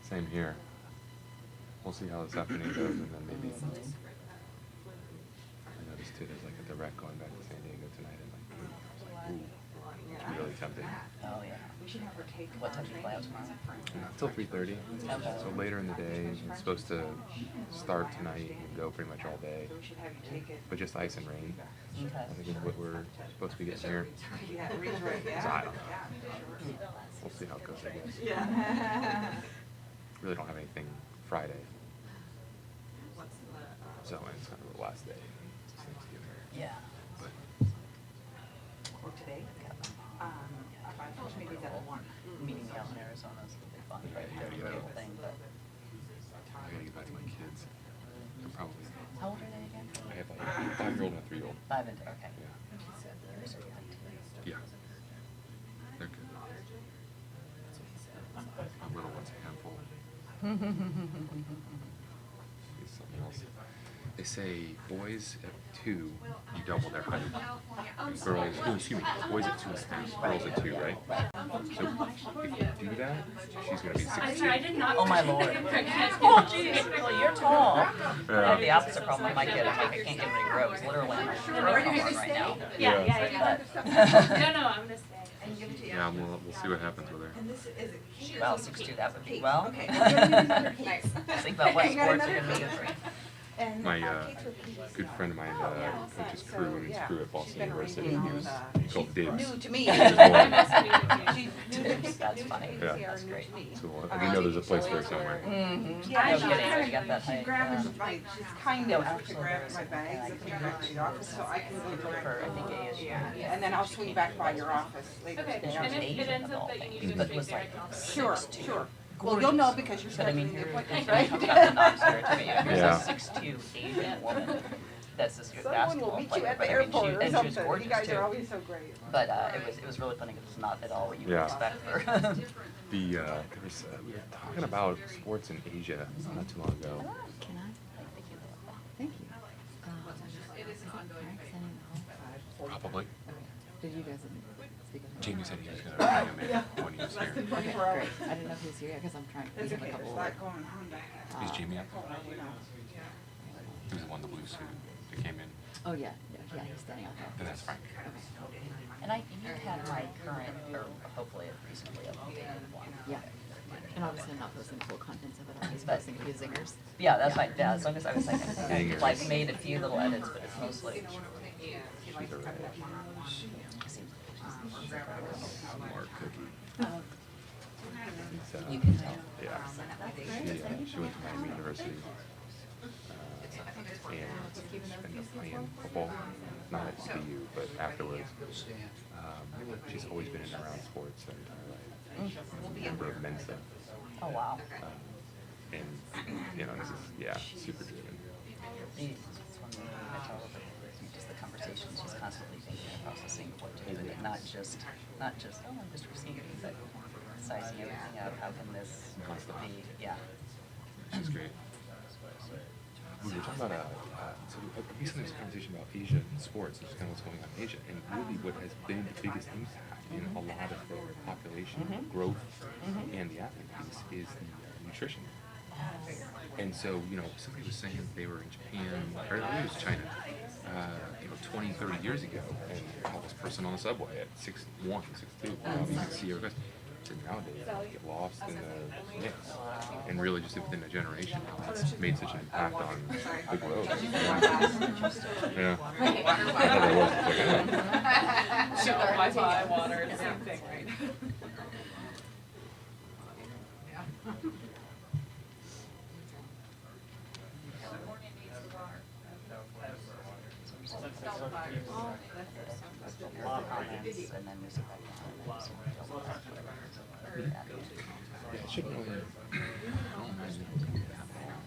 Same here. We'll see how this afternoon goes, and then maybe. I noticed too, there's like a direct going back to San Diego tonight, and like, ooh, it's really tempting. Oh yeah. What time do you fly out tomorrow? Till 3:30. Okay. So later in the day, it's supposed to start tonight and go pretty much all day, but just ice and rain. Okay. I think is what we're supposed to be getting here. So I don't know. We'll see how it goes, I guess. Really don't have anything Friday. So it's kind of the last day. It's Thanksgiving. Yeah. But Or today? Maybe that one. Meeting out in Arizona is a big fun, right? Yeah, Their yeah. big thing, but. I gotta get back to my kids. They're probably. How old are they again? I have like a 5-year-old and a 3-year-old. 5 and 2, okay. Yeah. Yours are young too. Yeah. They're good. My little one's a handful. He's something else. They say boys at 2, you double their height. And girls, excuse me, boys at 2 is 3, girls at 2, right? So if you do that, she's gonna be 6'2". Oh my lord. Oh jeez, well you're tall. I have the opposite problem with my kid. I'm like, I can't get him to grow. He's literally on my throat right now. Yeah. No, I'm gonna stay. Yeah, we'll see what happens with her. Well, 6'2", that would be, well. Okay. Think about what sports are gonna be good for you. My good friend of mine coaches crew and he's crew at Boston University. He called dibs. New to me. His boy. That's funny. Yeah. That's great. So we know there's a place for her somewhere. Mm-hmm. Yeah, No she's kidding, kind you got that of, height. she's grabbing my, she's kind No, of to actually, grab there's my a- bags and bring them back to the office so I can go For, direct. I think ASU. Yeah, and then I'll swing back by your office later Okay, today. and if it Asian ends of up all that you things, need to but go was straight like there, I can always- Sure, 6'2". sure. Well, you'll know because you're But I mean, scheduling the you're appointments, right? right? About the non-starter to me. Here's Yeah. a 6'2" Asian woman that's this good Someone will basketball meet you player, at but the I mean, airport or and she was something. gorgeous You guys too. are always so great. But it was really funny because it's not at all what you would Yeah. expect for. We were talking about sports in Asia not too long ago. Can I? Thank you. Probably. Did you guys speak of Jamie said he was going to bring him in when he was here. Okay, great. I didn't know if he was here yet because I'm trying. We It's have a okay, couple. there's a lot going on back. Is Jamie up? You know. He was the one in the blue suit that came in. Oh yeah, yeah, he's standing out there. Then that's Frank. And you had my current, or hopefully a reasonably updated one. Yeah. And obviously I'm not posting full contents of it. I'm just But- posting a few zingers. Yeah, that's fine. Yeah, as long as I was like, Zingers. I've made a few little edits, but it's mostly. She's a red. Smart cookie. So, You can tell. yeah. She went to Miami University. And ended up playing football, not at CU, but afterwards. She's always been in and around sports her entire life. She's a member of Mensa. Oh wow. And, this is, yeah, super driven. It's one thing I tell her, just the conversations, she's constantly thinking and processing what to do with it, not just, oh, I'm just receiving, but sizing everything out, how can this be, yeah. She's great. We were talking about, so recently there was a conversation about Asia and sports, and just kind of what's going on in Asia, and really what has been the biggest impact in a lot of their population growth and the athlete piece is the nutrition. And so, somebody was saying they were in Japan, or maybe it was China, 20, 30 years ago, and saw this person on the subway at 6'1", 6'2", you can see everybody. And nowadays, they get lost in the mix. And really, just within a generation, it's made such an impact on the growth. Yeah. I thought it was. Sugar, Wi-Fi, water, same thing, right? Comments, and then music background, and then Yeah, it should really. I don't imagine it was going to be that long.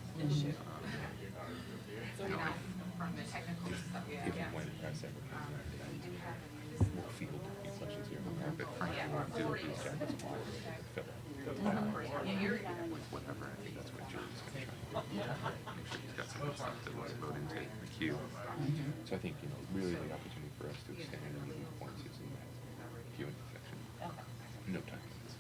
If when press ever comes in, we'll field a few questions here and there, but Frank will do these jackets a lot. With whatever, I think that's what Joe's going to try. Make sure he's got some good stuff that was put into the queue. So I think, really the opportunity for us to extend and move points is in that queuing section. No time limits.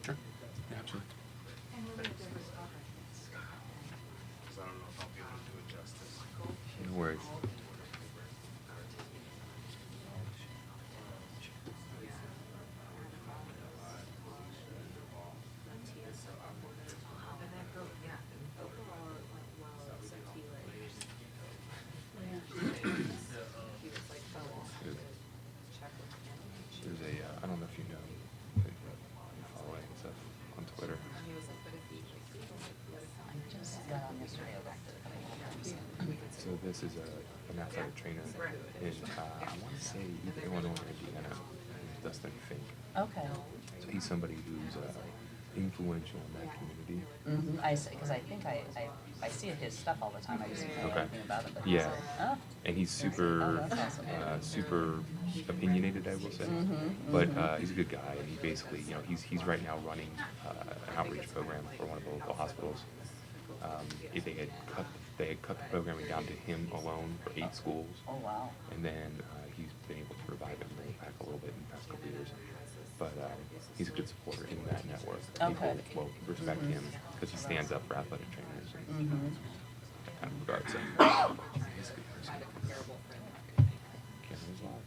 Sure. Yeah, absolutely. No worries. There's I don't know if you know, if you're following stuff on Twitter. I just got on yesterday about the So this is an athletic trainer in, I want to say either Illinois or Indiana, Dustin Fink. Okay. So he's somebody who's influential in that community. Mm-hmm. I see, because I think I see his stuff all the time. I just don't know Okay. anything about it. But Yeah. Oh. And he's super, Oh, that's awesome. super opinionated, I will say. But he's a good guy, and he basically, he's right now running an outreach program for one of the local hospitals. They had cut the programming down to him alone for 8 schools, Oh, wow. and then he's been able to revive it and bring it back a little bit in the past couple of years. But he's a good supporter in that network. Okay. People will respect him because he stands up for athletic trainers and that kind of regard. So he's a good person. Cameron's live.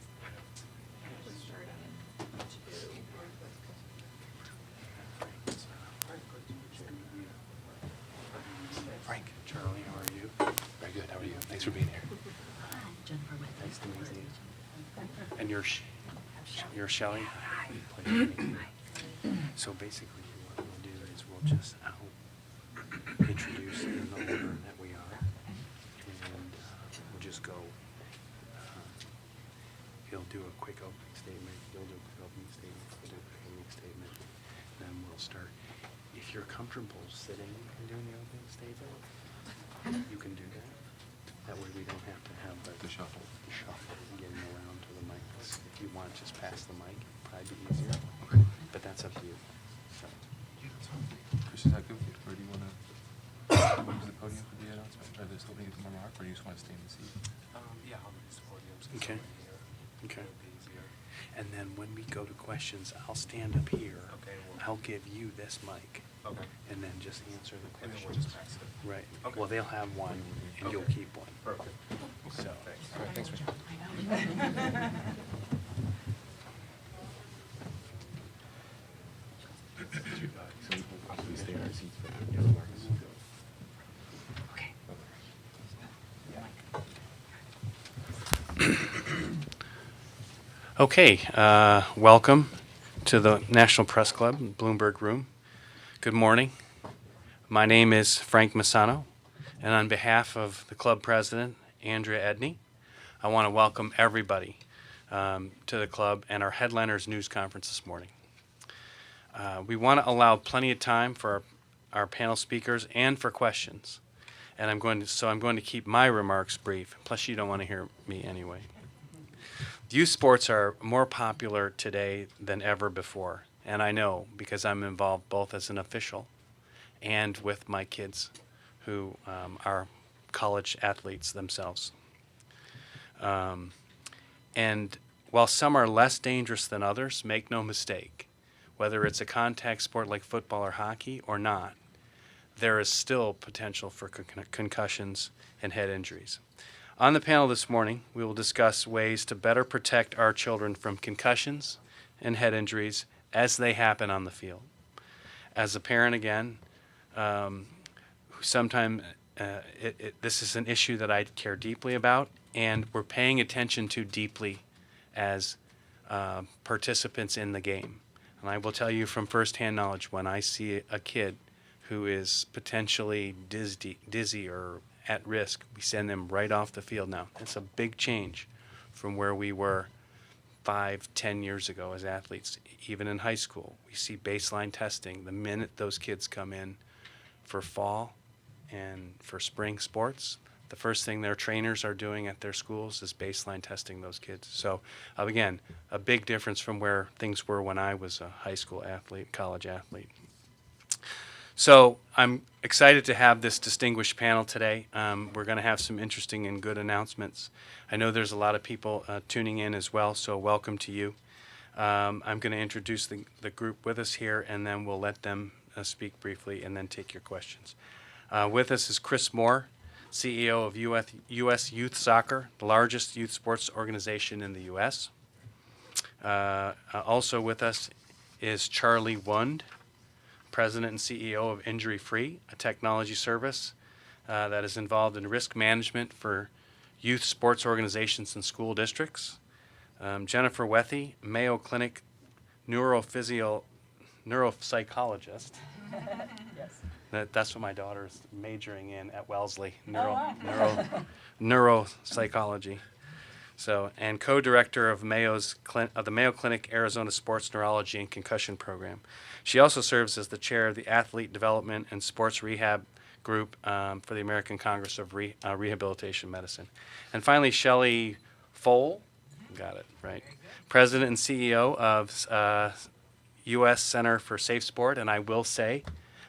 Frank, Charlie, how are you? Very good. How are you? Thanks for being here. Jennifer with Nice to meet you. And you're Shelley? Pleasure to meet you. So basically, what we'll do is we'll just introduce in the order that we are, and we'll just go. He'll do a quick opening statement. You'll do a quick opening statement. We'll do a quick opening statement. Then we'll start. If you're comfortable sitting and doing the opening statement, you can do that. That way we don't have to have the shuffle. and getting around to the mics. If you want, just pass the mic. Probably be easier. But that's up to you. So. Chris, is that good? Or do you want to use the podium for the announcement? Or this opening to remark, or do you just want to stay in the seat? Yeah, I'll use the podium. Okay. Okay. And then when we go to questions, I'll stand up here. Okay. I'll give you this mic. Okay. And then just answer the And then questions. we'll just pass it. Right. Okay. Well, they'll have one, and you'll Okay. keep one. Perfect. So. Thanks. All right, thanks for So we stay in our seats for the remarks. Okay. Okay, welcome to the National Press Club, Bloomberg Room. Good morning. My name is Frank Massano, and on behalf of the club president, Andrea Edney, I want to welcome everybody to the club and our headliners news conference this morning. We want to allow plenty of time for our panel speakers and for questions, and I'm going to keep my remarks brief. Plus, you don't want to hear me anyway. Youth sports are more popular today than ever before, and I know because I'm involved both as an official and with my kids who are college athletes themselves. And while some are less dangerous than others, make no mistake, whether it's a contact sport like football or hockey or not, there is still potential for concussions and head injuries. On the panel this morning, we will discuss ways to better protect our children from concussions and head injuries as they happen on the field. As a parent, again, sometimes this is an issue that I care deeply about, and we're paying attention to deeply as participants in the game. And I will tell you from firsthand knowledge, when I see a kid who is potentially dizzy or at risk, we send them right off the field now. It's a big change from where we were 5-10 years ago as athletes. Even in high school, we see baseline testing. The minute those kids come in for fall and for spring sports, the first thing their trainers are doing at their schools is baseline testing those kids. So again, a big difference from where things were when I was a high school athlete, college athlete. So I'm excited to have this distinguished panel today. We're going to have some interesting and good announcements. I know there's a lot of people tuning in as well, so welcome to you. I'm going to introduce the group with us here, and then we'll let them speak briefly and then take your questions. With us is Chris Moore, CEO of U.S. Youth Soccer, the largest youth sports organization in the U.S. Also with us is Charlie Wund, President and CEO of Injury Free, a technology service that is involved in risk management for youth sports organizations and school districts. Jennifer Wethy, Mayo Clinic neuropsychologist. Yes. That's what my daughter's majoring in at Wellesley, wow. neuropsychology. So, and co-director of the Mayo Clinic Arizona Sports Neurology and Concussion Program. She also serves as the chair of the Athlete Development and Sports Rehab Group for the American Congress of Rehabilitation Medicine. And finally, Shelley Foale, got it right, President and CEO of U.S. Center for Safe Sport. And I will say,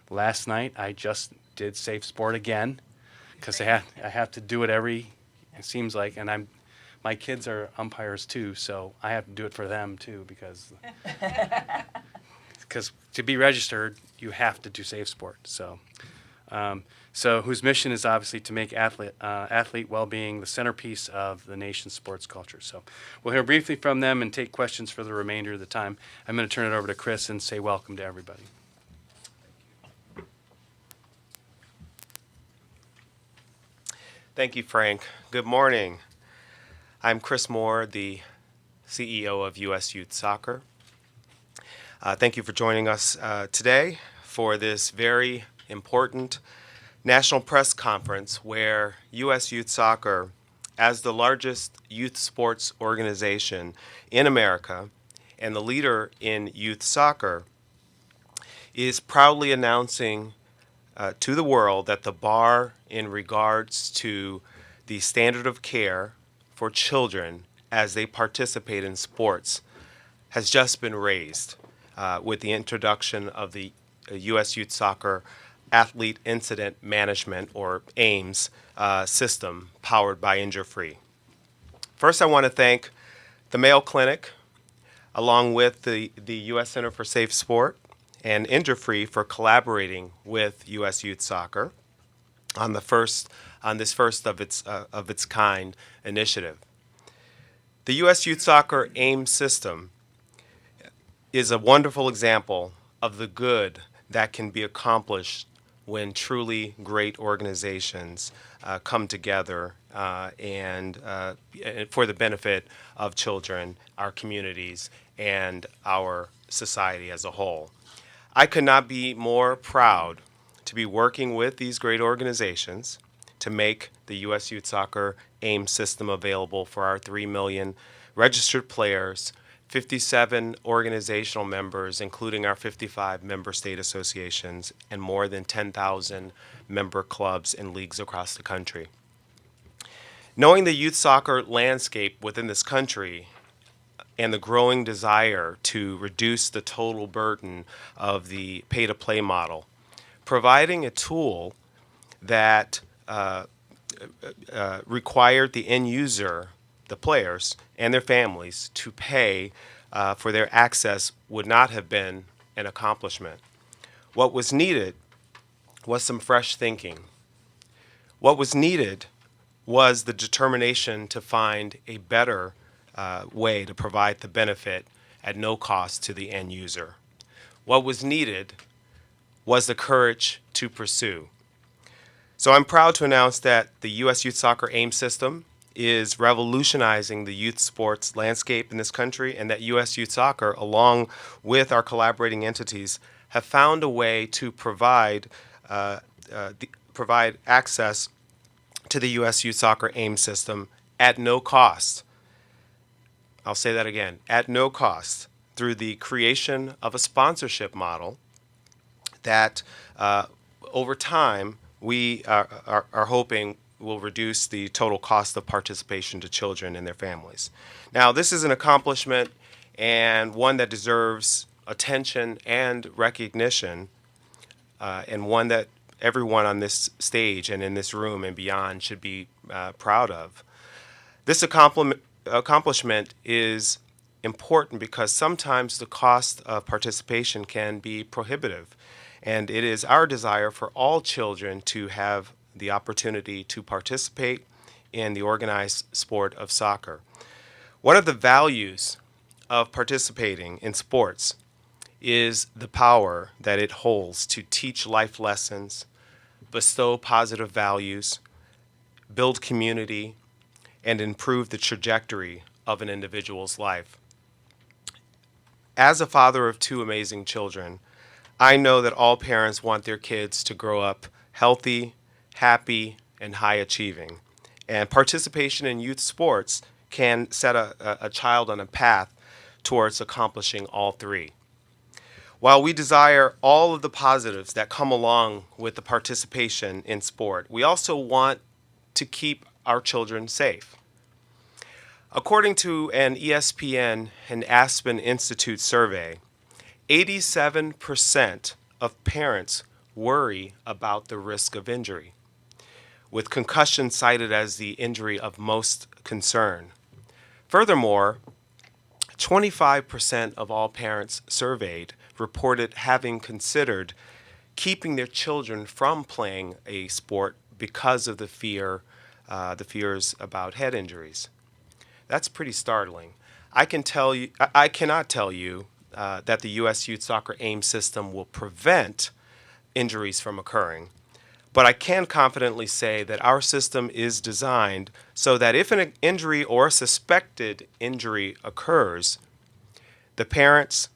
last night I just did Safe Sport again because I have to do it it seems like, and my kids are umpires too, so I have to do it for them too because to be registered, you have to do Safe Sport. So, whose mission is obviously to make athlete well-being the centerpiece of the nation's sports culture. So we'll hear briefly from them and take questions for the remainder of the time. I'm going to turn it over to Chris and say welcome to everybody. Thank you, Frank. Good morning. I'm Chris Moore, the CEO of U.S. Youth Soccer. Thank you for joining us today for this very important national press conference where U.S. Youth Soccer, as the largest youth sports organization in America and the leader in youth soccer, is proudly announcing to the world that the bar in regards to the standard of care for children as they participate in sports has just been raised with the introduction of the U.S. Youth Soccer Athlete Incident Management, or AIMS, system powered by Injury Free. First, I want to thank the Mayo Clinic, along with the U.S. Center for Safe Sport and Injury Free for collaborating with U.S. Youth Soccer on this first of its kind initiative. The U.S. Youth Soccer AIM system is a wonderful example of the good that can be accomplished when truly great organizations come together and for the benefit of children, our communities, and our society as a whole. I could not be more proud to be working with these great organizations to make the U.S. Youth Soccer AIM system available for our 3 million registered players, 57 organizational members, including our 55 member state associations, and more than 10,000 member clubs and leagues across the country. Knowing the youth soccer landscape within this country and the growing desire to reduce the total burden of the pay-to-play model, providing a tool that required the end user, the players, and their families to pay for their access would not have been an accomplishment. What was needed was some fresh thinking. What was needed was the determination to find a better way to provide the benefit at no cost to the end user. What was needed was the courage to pursue. So I'm proud to announce that the U.S. Youth Soccer AIM system is revolutionizing the youth sports landscape in this country, and that U.S. Youth Soccer, along with our collaborating entities, have found a way to provide access to the U.S. Youth Soccer AIM system at no cost. I'll say that again, at no cost, through the creation of a sponsorship model that over time we are hoping will reduce the total cost of participation to children and their families. Now, this is an accomplishment and one that deserves attention and recognition and one that everyone on this stage and in this room and beyond should be proud of. This accomplishment is important because sometimes the cost of participation can be prohibitive, and it is our desire for all children to have the opportunity to participate in the organized sport of soccer. One of the values of participating in sports is the power that it holds to teach life lessons, bestow positive values, build community, and improve the trajectory of an individual's life. As a father of two amazing children, I know that all parents want their kids to grow up healthy, happy, and high achieving. And participation in youth sports can set a child on a path towards accomplishing all three. While we desire all of the positives that come along with the participation in sport, we also want to keep our children safe. According to an ESPN and Aspen Institute survey, 87% of parents worry about the risk of injury, with concussion cited as the injury of most concern. Furthermore, 25% of all parents surveyed reported having considered keeping their children from playing a sport because of the fears about head injuries. That's pretty startling. I cannot tell you that the U.S. Youth Soccer AIM system will prevent injuries from occurring, but I can confidently say that our system is designed so that if an injury or a suspected injury occurs, the parents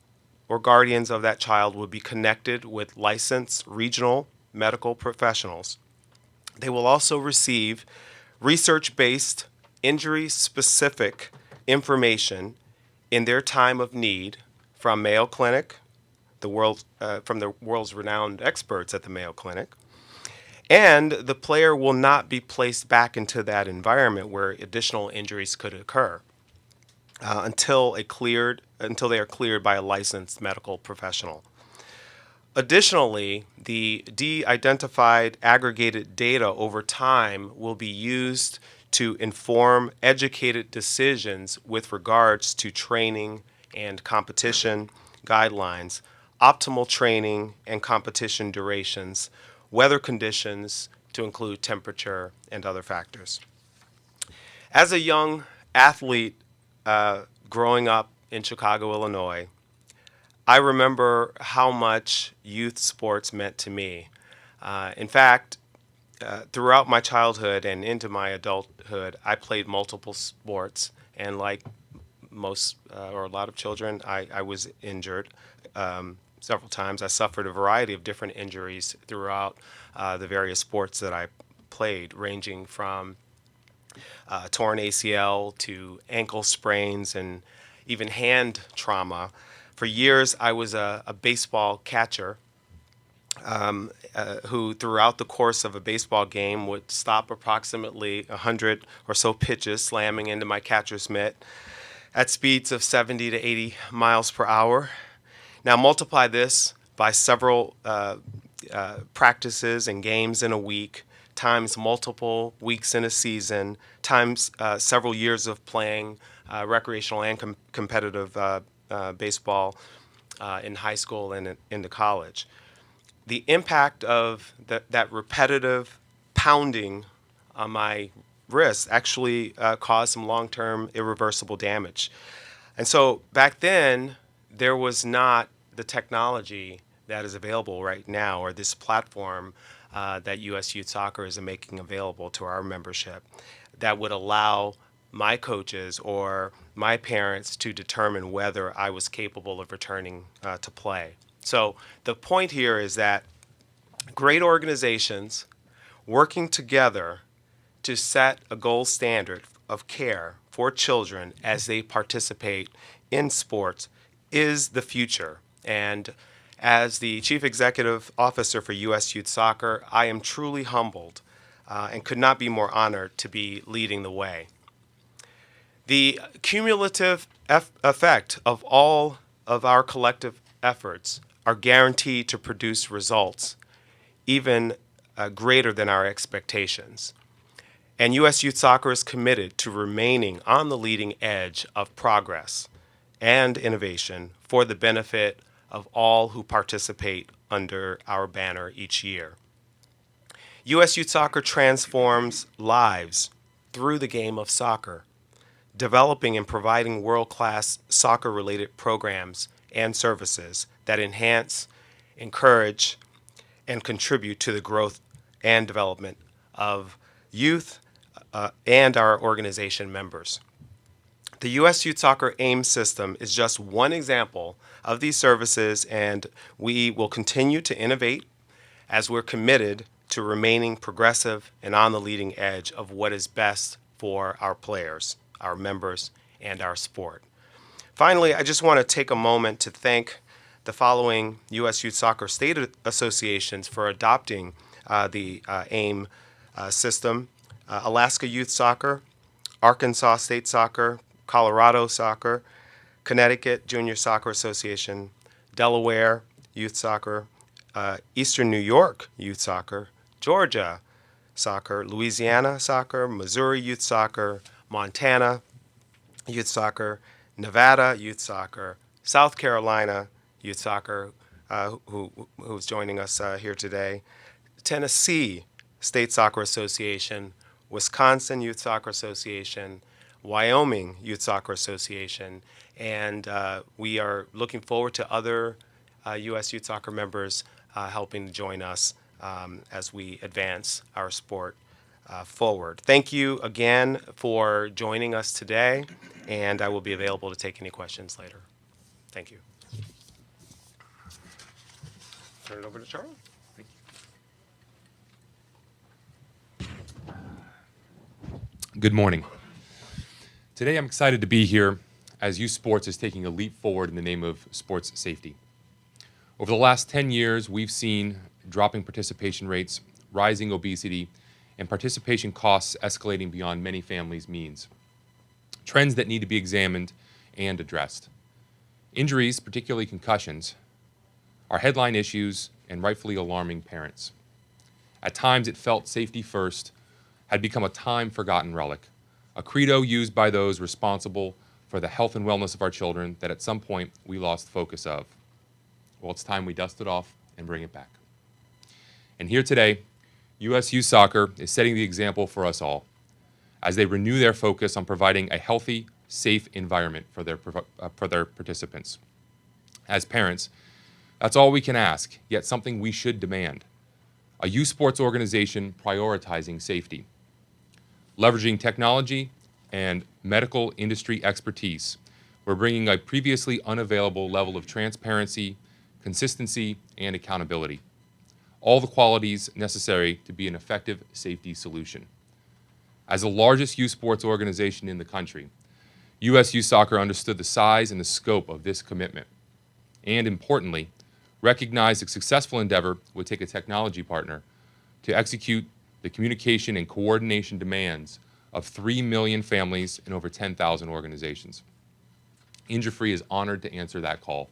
or guardians of that child will be connected with licensed regional medical professionals. They will also receive research-based, injury-specific information in their time of need from Mayo Clinic, from the world's renowned experts at the Mayo Clinic, and the player will not be placed back into that environment where additional injuries could occur until they are cleared by a licensed medical professional. Additionally, the de-identified aggregated data over time will be used to inform educated decisions with regards to training and competition guidelines, optimal training and competition durations, weather conditions to include temperature and other factors. As a young athlete growing up in Chicago, Illinois, I remember how much youth sports meant to me. In fact, throughout my childhood and into my adulthood, I played multiple sports, and like most or a lot of children, I was injured several times. I suffered a variety of different injuries throughout the various sports that I played, ranging from torn ACL to ankle sprains and even hand trauma. For years, I was a baseball catcher who, throughout the course of a baseball game, would stop approximately 100 or so pitches slamming into my catcher's mitt at speeds of 70 to 80 miles per hour. Now multiply this by several practices and games in a week, times multiple weeks in a season, times several years of playing recreational and competitive baseball in high school and into college. The impact of that repetitive pounding on my wrist actually caused some long-term irreversible damage. And so back then, there was not the technology that is available right now, or this platform that U.S. Youth Soccer is making available to our membership, that would allow my coaches or my parents to determine whether I was capable of returning to play. So the point here is that great organizations working together to set a gold standard of care for children as they participate in sports is the future. And as the Chief Executive Officer for U.S. Youth Soccer, I am truly humbled and could not be more honored to be leading the way. The cumulative effect of all of our collective efforts are guaranteed to produce results even greater than our expectations. And U.S. Youth Soccer is committed to remaining on the leading edge of progress and innovation for the benefit of all who participate under our banner each year. U.S. Youth Soccer transforms lives through the game of soccer, developing and providing world-class soccer-related programs and services that enhance, encourage, and contribute to the growth and development of youth and our organization members. The U.S. Youth Soccer AIM system is just one example of these services, and we will continue to innovate as we're committed to remaining progressive and on the leading edge of what is best for our players, our members, and our sport. Finally, I just want to take a moment to thank the following U.S. Youth Soccer state associations for adopting the AIM system: Alaska Youth Soccer, Arkansas State Soccer, Colorado Soccer, Connecticut Junior Soccer Association, Delaware Youth Soccer, Eastern New York Youth Soccer, Georgia Soccer, Louisiana Soccer, Missouri Youth Soccer, Montana Youth Soccer, Nevada Youth Soccer, South Carolina Youth Soccer, who's joining us here today, Tennessee State Soccer Association, Wisconsin Youth Soccer Association, Wyoming Youth Soccer Association, and we are looking forward to other U.S. Youth Soccer members helping to join us as we advance our sport forward. Thank you again for joining us today, and I will be available to take any questions later. Thank you. Turn it over to Charlie. Good morning. Today I'm excited to be here as youth sports is taking a leap forward in the name of sports safety. Over the last 10 years, we've seen dropping participation rates, rising obesity, and participation costs escalating beyond many families' means. Trends that need to be examined and addressed. Injuries, particularly concussions, are headline issues and rightfully alarming parents. At times it felt safety first had become a time-forgotten relic, a credo used by those responsible for the health and wellness of our children that at some point we lost focus of. Well, it's time we dust it off and bring it back. And here today, U.S. Youth Soccer is setting the example for us all as they renew their focus on providing a healthy, safe environment for their participants. As parents, that's all we can ask, yet something we should demand. A youth sports organization prioritizing safety. Leveraging technology and medical industry expertise, we're bringing a previously unavailable level of transparency, consistency, and accountability. All the qualities necessary to be an effective safety solution. As the largest youth sports organization in the country, U.S. Youth Soccer understood the size and the scope of this commitment, and importantly, recognized a successful endeavor would take a technology partner to execute the communication and coordination demands of 3 million families and over 10,000 organizations. Injury is honored to answer that call.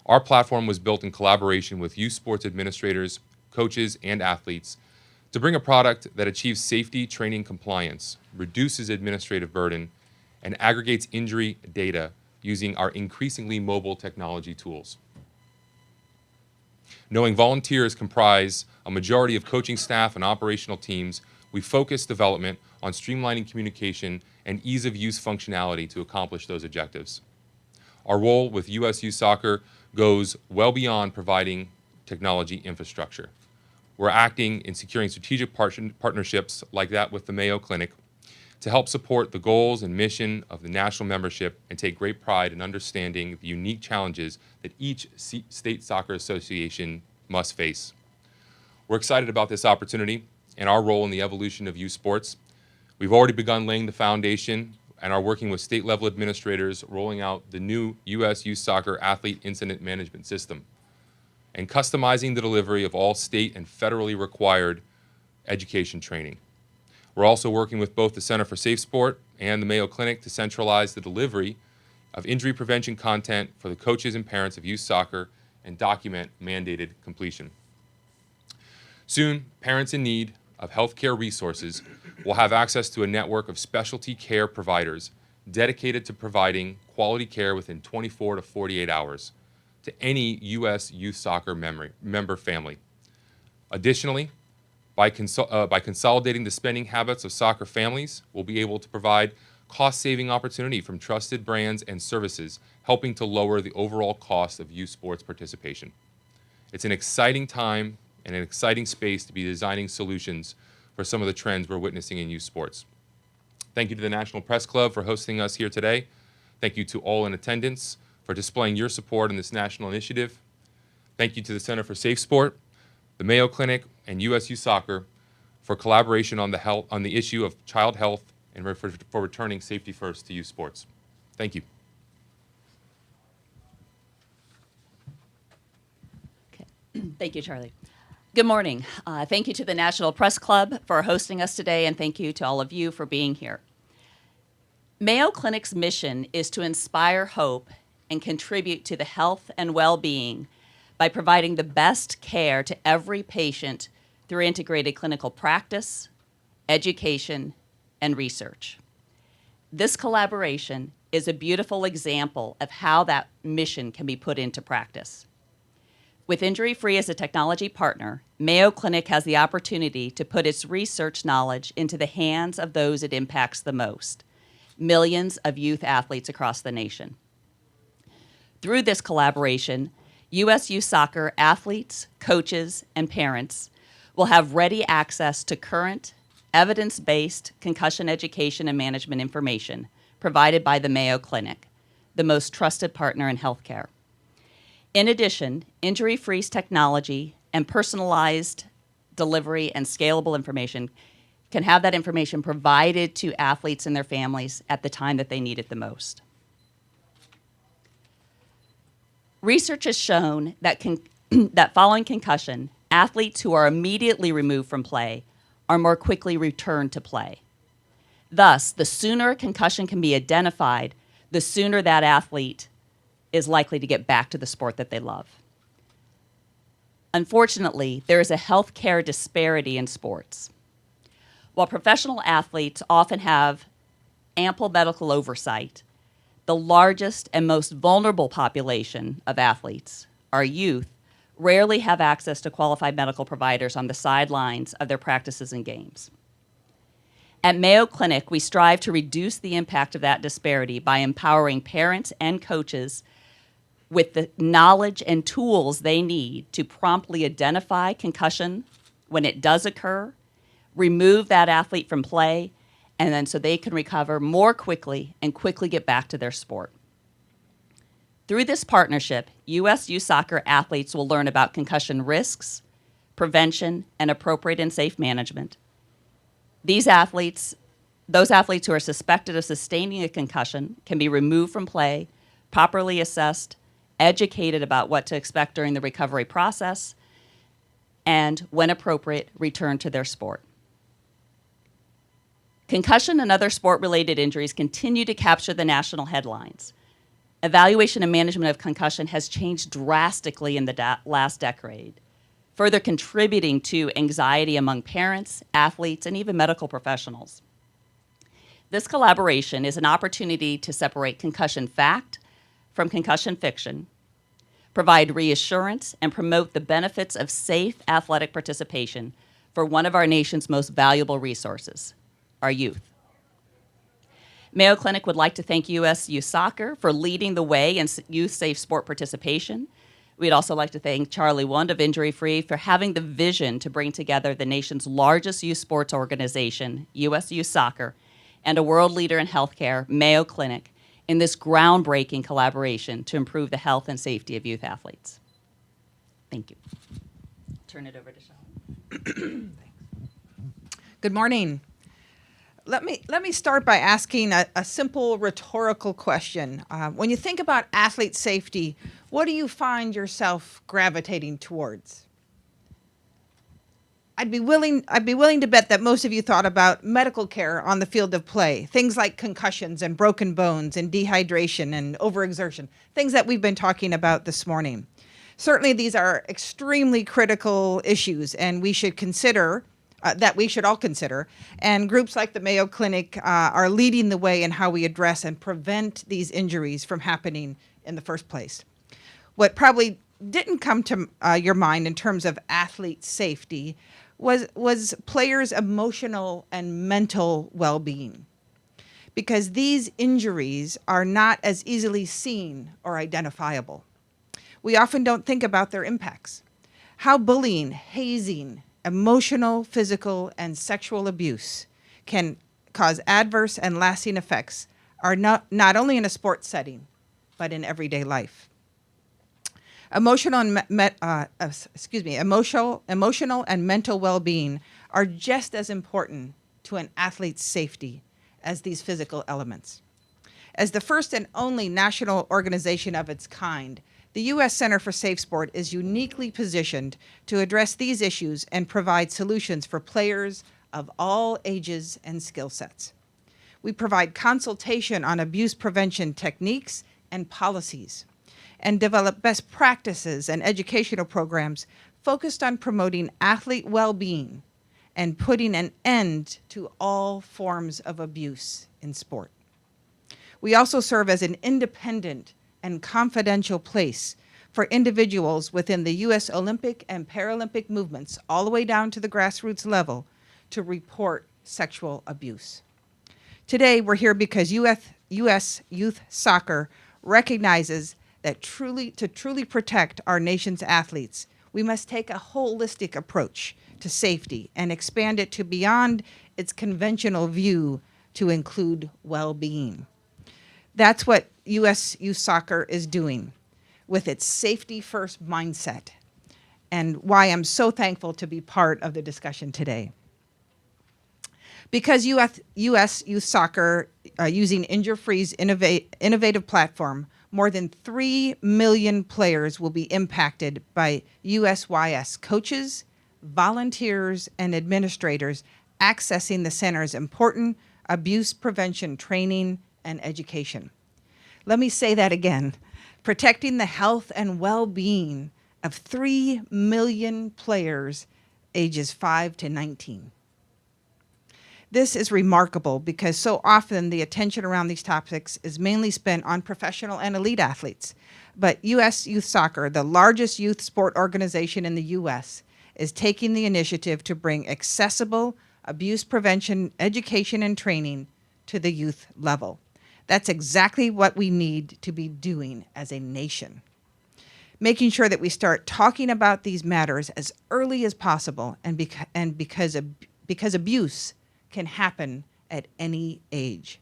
Our platform was built in collaboration with youth sports administrators, coaches, and athletes to bring a product that achieves safety training compliance, reduces administrative burden, and aggregates injury data using our increasingly mobile technology tools. Knowing volunteers comprise a majority of coaching staff and operational teams, we focus development on streamlining communication and ease of use functionality to accomplish those objectives. Our role with U.S. Youth Soccer goes well beyond providing technology infrastructure. We're acting in securing strategic partnerships like that with the Mayo Clinic to help support the goals and mission of the national membership and take great pride in understanding the unique challenges that each state soccer association must face. We're excited about this opportunity and our role in the evolution of youth sports. We've already begun laying the foundation and are working with state-level administrators rolling out the new U.S. Youth Soccer Athlete Incident Management System and customizing the delivery of all state and federally required education training. We're also working with both the Center for Safe Sport and the Mayo Clinic to centralize the delivery of injury prevention content for the coaches and parents of youth soccer and document mandated completion. Soon, parents in need of healthcare resources will have access to a network of specialty care providers dedicated to providing quality care within 24 to 48 hours to any U.S. youth soccer member family. Additionally, by consolidating the spending habits of soccer families, we'll be able to provide cost-saving opportunity from trusted brands and services, helping to lower the overall cost of youth sports participation. It's an exciting time and an exciting space to be designing solutions for some of the trends we're witnessing in youth sports. Thank you to the National Press Club for hosting us here today. Thank you to all in attendance for displaying your support in this national initiative. Thank you to the Center for Safe Sport, the Mayo Clinic, and US Youth Soccer for collaboration on the issue of child health and for returning safety first to youth sports. Thank you. Okay. Thank you, Charlie. Good morning. Thank you to the National Press Club for hosting us today, and thank you to all of you for being here. Mayo Clinic's mission is to inspire hope and contribute to the health and well-being by providing the best care to every patient through integrated clinical practice, education, and research. This collaboration is a beautiful example of how that mission can be put into practice. With Injury Free as a technology partner, Mayo Clinic has the opportunity to put its research knowledge into the hands of those it impacts the most, millions of youth athletes across the nation. Through this collaboration, U.S. Youth Soccer athletes, coaches, and parents will have ready access to current, evidence-based concussion education and management information provided by the Mayo Clinic, the most trusted partner in healthcare. In addition, Injury Free's technology and personalized delivery and scalable information can have that information provided to athletes and their families at the time that they need it the most. Research has shown that, that following concussion, athletes who are immediately removed from play are more quickly returned to play. Thus, the sooner a concussion can be identified, the sooner that athlete is likely to get back to the sport that they love. Unfortunately, there is a healthcare disparity in sports. While professional athletes often have ample medical oversight, the largest and most vulnerable population of athletes, our youth, rarely have access to qualified medical providers on the sidelines of their practices and games. At Mayo Clinic, we strive to reduce the impact of that disparity by empowering parents and coaches with the knowledge and tools they need to promptly identify concussion when it does occur, remove that athlete from play, and then so they can recover more quickly and quickly get back to their sport. Through this partnership, U.S. Youth Soccer athletes will learn about concussion risks, prevention, and appropriate and safe management. Those athletes who are suspected of sustaining a concussion can be removed from play, properly assessed, educated about what to expect during the recovery process, and, when appropriate, return to their sport. Concussion and other sport-related injuries continue to capture the national headlines. Evaluation and management of concussion has changed drastically in the last decade, further contributing to anxiety among parents, athletes, and even medical professionals. This collaboration is an opportunity to separate concussion fact from concussion fiction, provide reassurance, and promote the benefits of safe athletic participation for one of our nation's most valuable resources, our youth. Mayo Clinic would like to thank US Youth Soccer for leading the way in youth safe sport participation. We'd also like to thank Charlie Wund of Injury Free for having the vision to bring together the nation's largest youth sports organization, US Youth Soccer, and a world leader in healthcare, Mayo Clinic, in this groundbreaking collaboration to improve the health and safety of youth athletes. Thank you. Turn it over to Sean. Good morning. Let me start by asking a simple rhetorical question. When you think about athlete safety, what do you find yourself gravitating towards? I'd be willing to bet that most of you thought about medical care on the field of play, things like concussions and broken bones and dehydration and overexertion, things that we've been talking about this morning. Certainly, these are extremely critical issues, and we should consider that we should all consider. And groups like the Mayo Clinic are leading the way in how we address and prevent these injuries from happening in the first place. What probably didn't come to your mind in terms of athlete safety was players' emotional and mental well-being, because these injuries are not as easily seen or identifiable. We often don't think about their impacts. How bullying, hazing, emotional, physical, and sexual abuse can cause adverse and lasting effects are not only in a sports setting, but in everyday life. Emotional and mental well-being are just as important to an athlete's safety as these physical elements. As the first and only national organization of its kind, the U.S. Center for Safe Sport is uniquely positioned to address these issues and provide solutions for players of all ages and skill sets. We provide consultation on abuse prevention techniques and policies, and develop best practices and educational programs focused on promoting athlete well-being and putting an end to all forms of abuse in sport. We also serve as an independent and confidential place for individuals within the U.S. Olympic and Paralympic movements, all the way down to the grassroots level, to report sexual abuse. Today, we're here because U.S. youth soccer recognizes that to truly protect our nation's athletes, we must take a holistic approach to safety and expand it to beyond its conventional view to include well-being. That's what U.S. Youth Soccer is doing with its safety-first mindset, and why I'm so thankful to be part of the discussion today. Because U.S. Youth Soccer, using Injure-Free's innovative platform, more than 3 million players will be impacted by USYS coaches, volunteers, and administrators accessing the center's important abuse prevention training and education. Let me say that again. Protecting the health and well-being of 3 million players ages 5 to 19. This is remarkable because so often the attention around these topics is mainly spent on professional and elite athletes. But U.S. Youth Soccer, the largest youth sport organization in the U.S., is taking the initiative to bring accessible abuse prevention education and training to the youth level. That's exactly what we need to be doing as a nation. Making sure that we start talking about these matters as early as possible, and because abuse can happen at any age.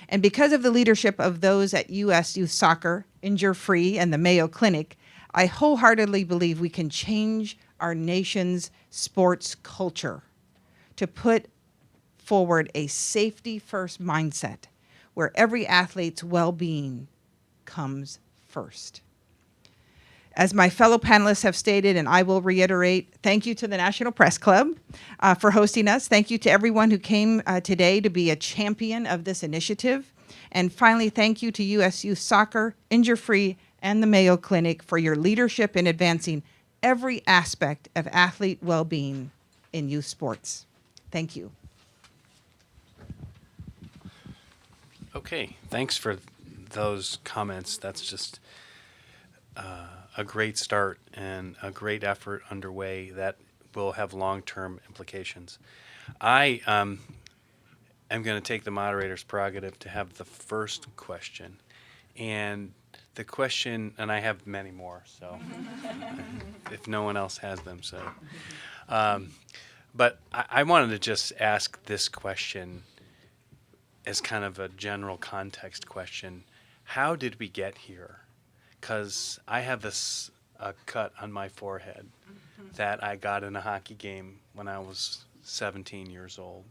And because of the leadership of those at U.S. Youth Soccer, Injure Free, and the Mayo Clinic, I wholeheartedly believe we can change our nation's sports culture to put forward a safety-first mindset where every athlete's well-being comes first. As my fellow panelists have stated, and I will reiterate, thank you to the National Press Club for hosting us. Thank you to everyone who came today to be a champion of this initiative. And finally, thank you to U.S. Youth Soccer, Injure Free, and the Mayo Clinic for your leadership in advancing every aspect of athlete well-being in youth sports. Thank you. Okay, thanks for those comments. That's just a great start and a great effort underway that will have long-term implications. I am going to take the moderator's prerogative to have the first question. And the question, and I have many more, so if no one else has them, so. But I wanted to just ask this question as kind of a general context question. How did we get here? Because I have a cut on my forehead that I got in a hockey game when I was 17 years old.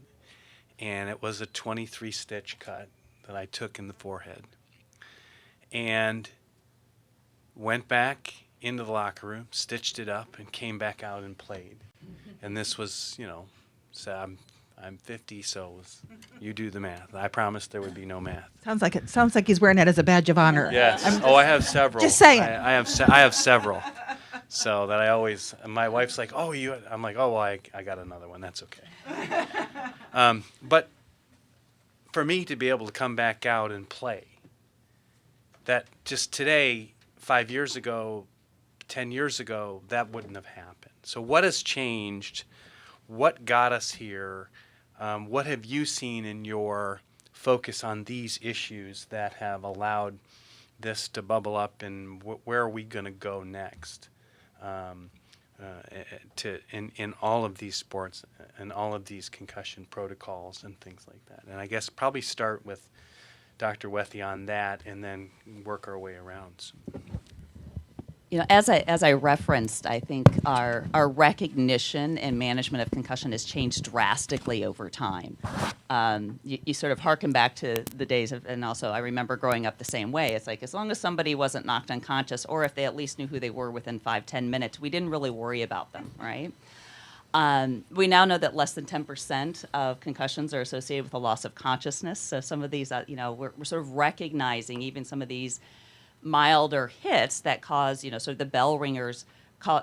And it was a 23-stitch cut that I took in the forehead. And went back into the locker room, stitched it up, and came back out and played. And this was, so I'm 50, so you do the math. I promised there would be no math. Sounds like he's wearing that as a badge of honor. Yes. I have several. Just saying. I have several. So that I always, my wife's like, oh, I'm like, oh, well, I got another one. That's okay. But for me to be able to come back out and play, that just today, 5 years ago, 10 years ago, that wouldn't have happened. So what has changed? What got us here? What have you seen in your focus on these issues that have allowed this to bubble up, and where are we going to go next in all of these sports and all of these concussion protocols and things like that? And I guess probably start with Dr. Wethy on that, and then work our way around. You know, as I referenced, I think our recognition and management of concussion has changed drastically over time. You sort of harken back to the days of, and also I remember growing up the same way. It's like, as long as somebody wasn't knocked unconscious, or if they at least knew who they were within 5-10 minutes, we didn't really worry about them, right? We now know that less than 10% of concussions are associated with a loss of consciousness. So some of these, we're sort of recognizing even some of these milder hits that cause, sort of the bell ringers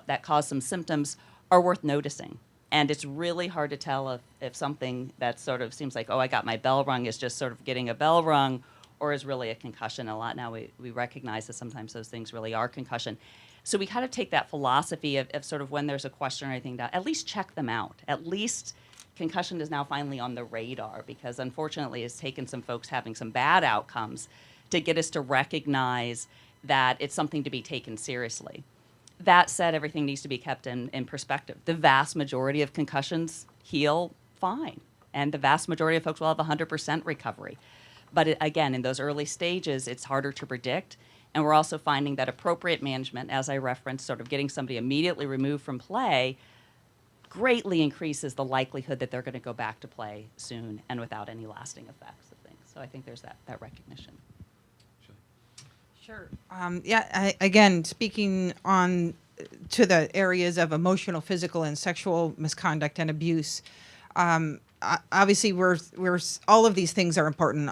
that cause some symptoms are worth noticing. And it's really hard to tell if something that sort of seems like, oh, I got my bell rung, is just sort of getting a bell rung, or is really a concussion. A lot now we recognize that sometimes those things really are concussion. So we kind of take that philosophy of sort of when there's a question or anything, to at least check them out. At least concussion is now finally on the radar, because unfortunately it's taken some folks having some bad outcomes to get us to recognize that it's something to be taken seriously. That said, everything needs to be kept in perspective. The vast majority of concussions heal fine, and the vast majority of folks will have 100% recovery. But again, in those early stages, it's harder to predict, and we're also finding that appropriate management, as I referenced, sort of getting somebody immediately removed from play, greatly increases the likelihood that they're going to go back to play soon and without any lasting effects of things. So I think there's that recognition. Sure. Again, speaking on to the areas of emotional, physical, and sexual misconduct and abuse, obviously we're all of these things are important.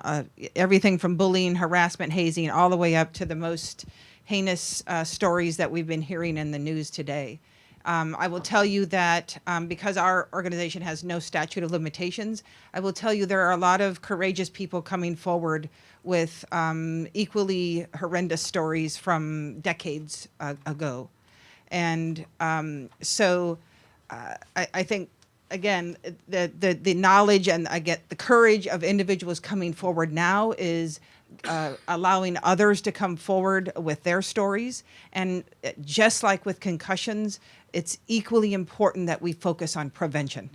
Everything from bullying, harassment, hazing, all the way up to the most heinous stories that we've been hearing in the news today. I will tell you that because our organization has no statute of limitations, I will tell you there are a lot of courageous people coming forward with equally horrendous stories from decades ago. And so I think, again, the knowledge and I get the courage of individuals coming forward now is allowing others to come forward with their stories. And just like with concussions, it's equally important that we focus on prevention,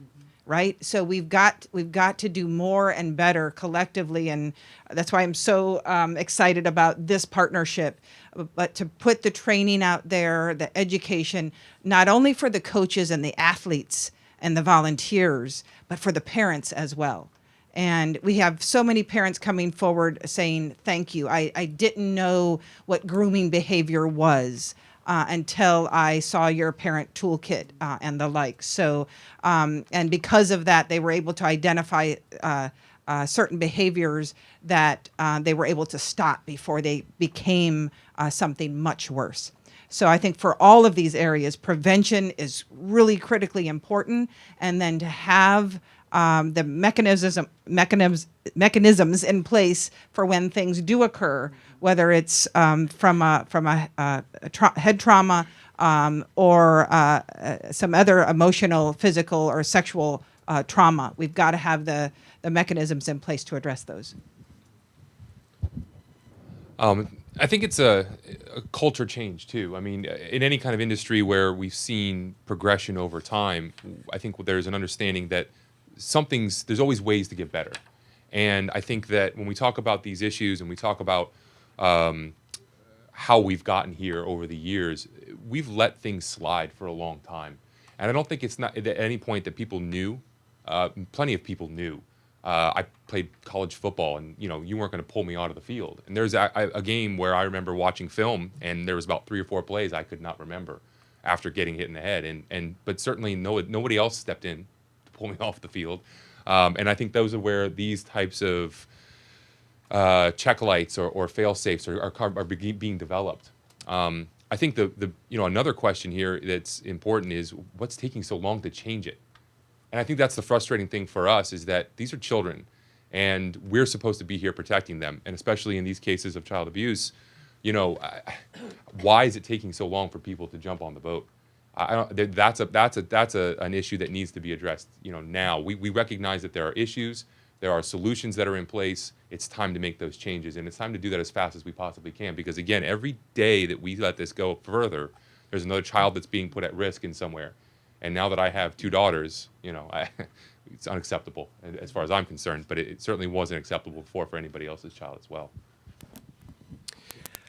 right? So we've got to do more and better collectively, and that's why I'm so excited about this partnership. But to put the training out there, the education, not only for the coaches and the athletes and the volunteers, but for the parents as well. And we have so many parents coming forward saying, thank you. I didn't know what grooming behavior was until I saw your parent toolkit and the like. So, and because of that, they were able to identify certain behaviors that they were able to stop before they became something much worse. So I think for all of these areas, prevention is really critically important. And then to have the mechanisms in place for when things do occur, whether it's from a head trauma or some other emotional, physical, or sexual trauma. We've got to have the mechanisms in place to address those. I think it's a culture change too. I mean, in any kind of industry where we've seen progression over time, I think there's an understanding that there's always ways to get better. And I think that when we talk about these issues and we talk about how we've gotten here over the years, we've let things slide for a long time. And I don't think it's not at any point that people knew, plenty of people knew. I played college football, and you weren't going to pull me out of the field. And there's a game where I remember watching film, and there was about 3 or 4 plays I could not remember after getting hit in the head. But certainly nobody else stepped in to pull me off the field. And I think those are where these types of check lights or fail safes are being developed. I I think the another question here that's important is what's taking so long to change it? And I think that's the frustrating thing for us is that these are children and we're supposed to be here protecting them. And especially in these cases of child abuse, why is it taking so long for people to jump on the boat? I don't, that's an issue that needs to be addressed. Now we recognize that there are issues, there are solutions that are in place. It's time to make those changes, and it's time to do that as fast as we possibly can. Because again, every day that we let this go further, there's another child that's being put at risk in somewhere. And now that I have 2 daughters, it's unacceptable as far as I'm concerned. But it certainly wasn't acceptable before for anybody else's child as well.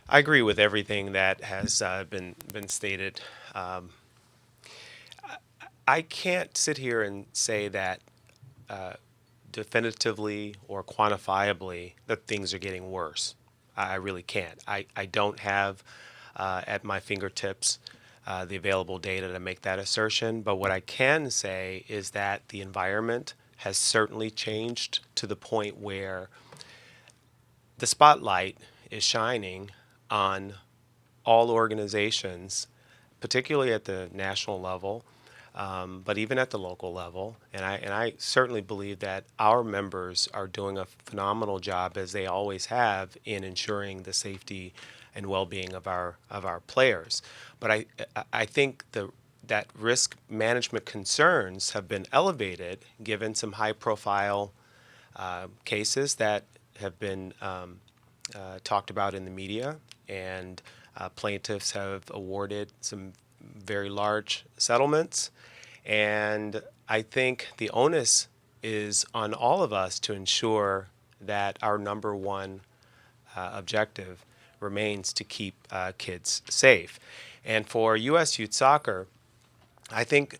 I agree with everything that has been stated. I can't sit here and say that definitively or quantifiably that things are getting worse. I really can't. I don't have at my fingertips the available data to make that assertion. But what I can say is that the environment has certainly changed to the point where the spotlight is shining on all organizations, particularly at the national level, but even at the local level. And I certainly believe that our members are doing a phenomenal job, as they always have, in ensuring the safety and well-being of our players. But I think that risk management concerns have been elevated given some high-profile cases that have been talked about in the media, and plaintiffs have awarded some very large settlements. And I think the onus is on all of us to ensure that our number one objective remains to keep kids safe. And for U.S. Youth Soccer, I think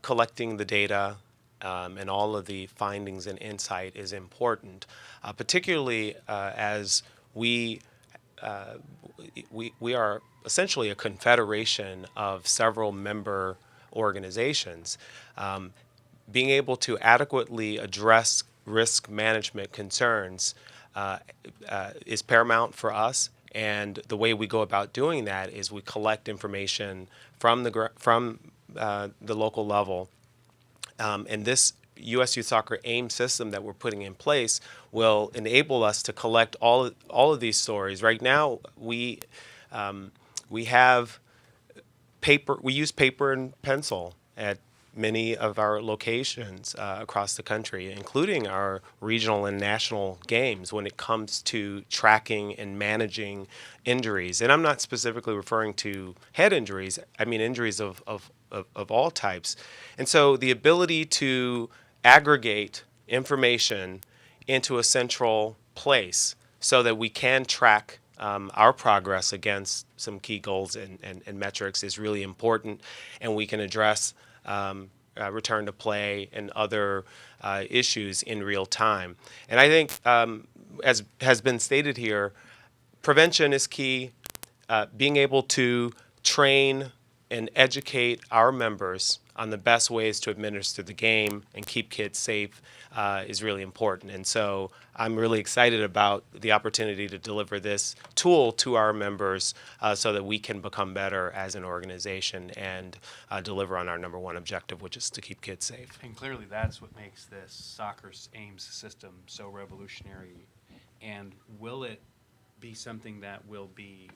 collecting the data and all of the findings and insight is important, particularly as we are essentially a confederation of several member organizations. Being able to adequately address risk management concerns is paramount for us. And the way we go about doing that is we collect information from the local level. And this U.S. Youth Soccer AIM system that we're putting in place will enable us to collect all of these stories. Right now, we have paper. We use paper and pencil at many of our locations across the country, including our regional and national games, when it comes to tracking and managing injuries. And I'm not specifically referring to head injuries. I mean injuries of all types. And so the ability to aggregate information into a central place so that we can track our progress against some key goals and metrics is really important, and we can address return to play and other issues in real time. And I think, as has been stated here, prevention is key. Being able to train and educate our members on the best ways to administer the game and keep kids safe is really important. And so I'm really excited about the opportunity to deliver this tool to our members so that we can become better as an organization and deliver on our number one objective, which is to keep kids safe. And clearly that's what makes this soccer's AIMS system so revolutionary. And will it be something that will be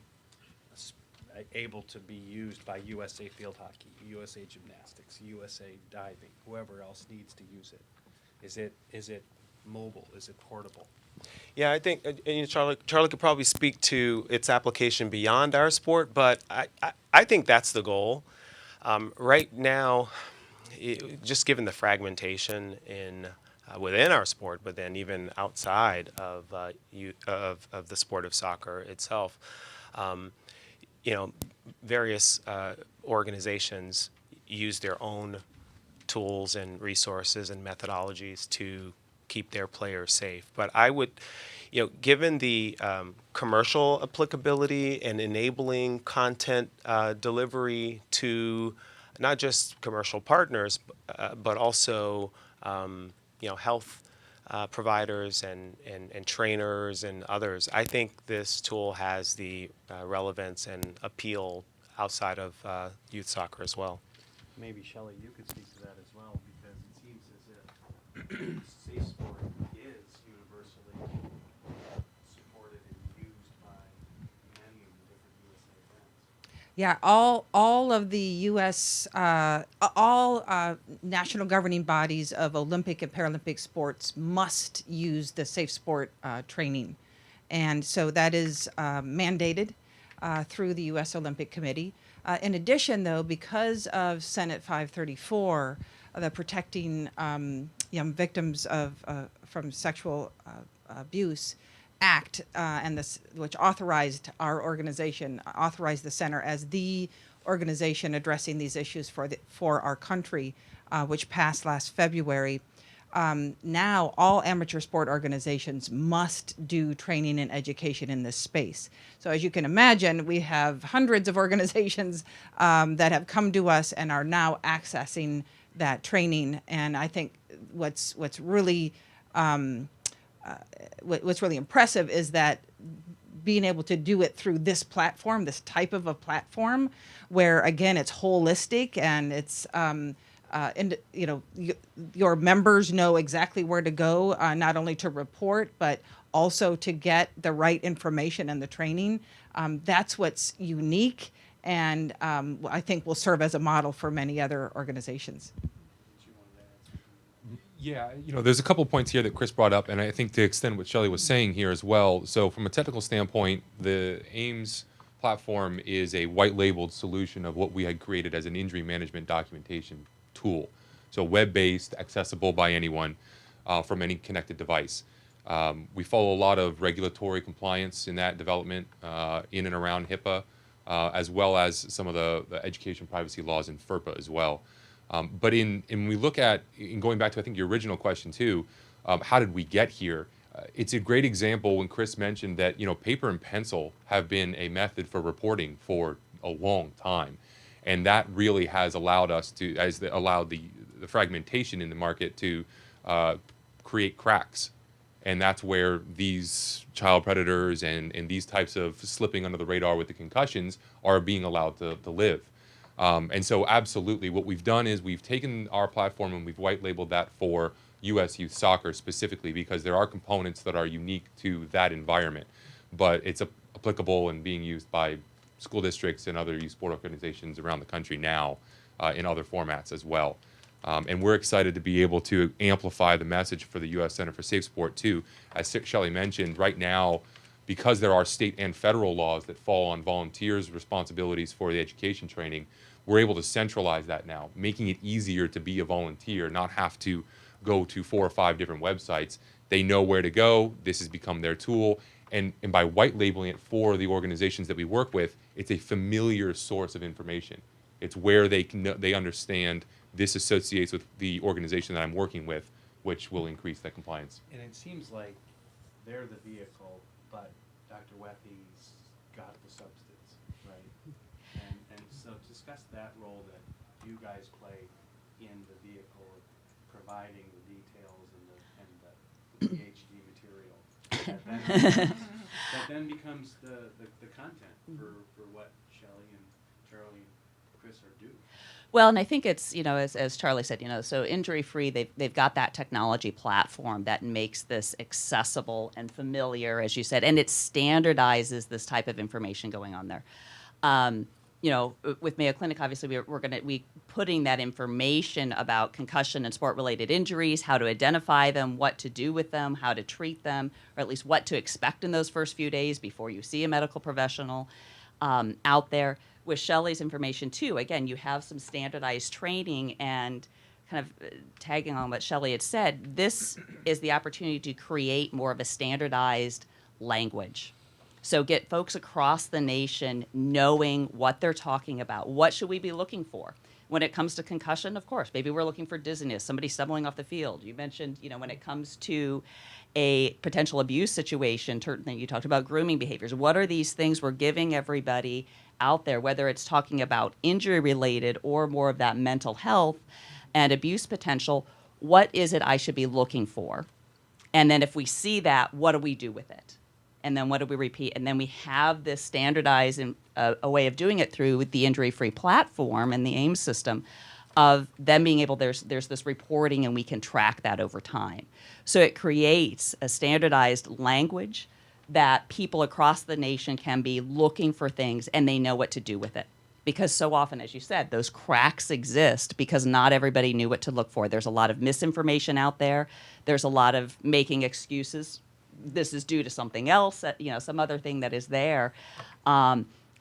able to be used by USA Field Hockey, USA Gymnastics, USA Diving, whoever else needs to use it? Is it mobile? Is it portable? Yeah, I think Charlie could probably speak to its application beyond our sport, but I think that's the goal. Right now, just given the fragmentation within our sport, but then even outside of the sport of soccer itself, various organizations use their own tools and resources and methodologies to keep their players safe. But I would, given the commercial applicability and enabling content delivery to not just commercial partners, but also, health providers and trainers and others. I think this tool has the relevance and appeal outside of youth soccer as well. Maybe Shelley, you could speak to that as well, because it seems as if safe sport is universally supported and used by many of the different USA events. Yeah, all of the U.S. All national governing bodies of Olympic and Paralympic sports must use the safe sport training, and so that is mandated through the U.S. Olympic Committee. In addition, though, because of Senate 534, the Protecting Young Victims of from Sexual Abuse Act, and this, which authorized our organization, authorized the center as the organization addressing these issues for our country, which passed last February. Now all amateur sport organizations must do training and education in this space. So as you can imagine, we have hundreds of organizations that have come to us and are now accessing that training. And I think what's really what's really impressive is that being able to do it through this platform, this type of a platform, where again it's holistic and it's and your members know exactly where to go, not only to report but also to get the right information and the training. That's what's unique, and I think will serve as a model for many other organizations. Yeah, there's a couple points here that Chris brought up, and I think to extend what Shelley was saying here as well. So from a technical standpoint, the AIMS platform is a white-labeled solution of what we had created as an injury management documentation tool. So web-based, accessible by anyone from any connected device. We follow a lot of regulatory compliance in that development in and around HIPAA, as well as some of the education privacy laws in FERPA as well. But in we look at, in going back to I think your original question too, how did we get here? It's a great example when Chris mentioned that paper and pencil have been a method for reporting for a long time, and that really has allowed us to allowed the fragmentation in the market to create cracks, and that's where these child predators and these types of slipping under the radar with the concussions are being allowed to live. And so absolutely what we've done is we've taken our platform and we've white labeled that for U.S. youth soccer specifically, because there are components that are unique to that environment, but it's applicable and being used by school districts and other youth sport organizations around the country now in other formats as well. And we're excited to be able to amplify the message for the U.S. Center for Safe Sport too. As Shelley mentioned, right now, because there are state and federal laws that fall on volunteers' responsibilities for the education training, we're able to centralize that now, making it easier to be a volunteer, not have to go to 4 or 5 different websites. They know where to go. This has become their tool. And by white labeling it for the organizations that we work with, it's a familiar source of information. It's where they understand this associates with the organization that I'm working with, which will increase that compliance. And it seems like they're the vehicle, but Dr. Wethy's got the substance, right? And so discuss that role that you guys play in the vehicle of providing the details and the PhD material that then becomes the content for what Shelley and Charlie and Chris are doing. Well, and I think it's, as Charlie said, so injury-free, they've got that technology platform that makes this accessible and familiar, as you said, and it standardizes this type of information going on there. With Mayo Clinic, obviously, we're going to be putting that information about concussion and sport-related injuries, how to identify them, what to do with them, how to treat them, or at least what to expect in those first few days before you see a medical professional out there. With Shelley's information too, again, you have some standardized training, and kind of tagging on what Shelley had said, this is the opportunity to create more of a standardized language. So get folks across the nation knowing what they're talking about. What should we be looking for? When it comes to concussion, of course, maybe we're looking for dizziness, somebody stumbling off the field. You mentioned, when it comes to a potential abuse situation, you talked about grooming behaviors. What are these things we're giving everybody out there, whether it's talking about injury related or more of that mental health and abuse potential? What is it I should be looking for? And then if we see that, what do we do with it? And then what do we repeat? And then we have this standardized a way of doing it through the injury-free platform and the AIM system of them being able, there's this reporting and we can track that over time. So it creates a standardized language that people across the nation can be looking for things and they know what to do with it. Because so often, as you said, those cracks exist because not everybody knew what to look for. There's a lot of misinformation out there. There's a lot of making excuses. This is due to something else, some other thing that is there.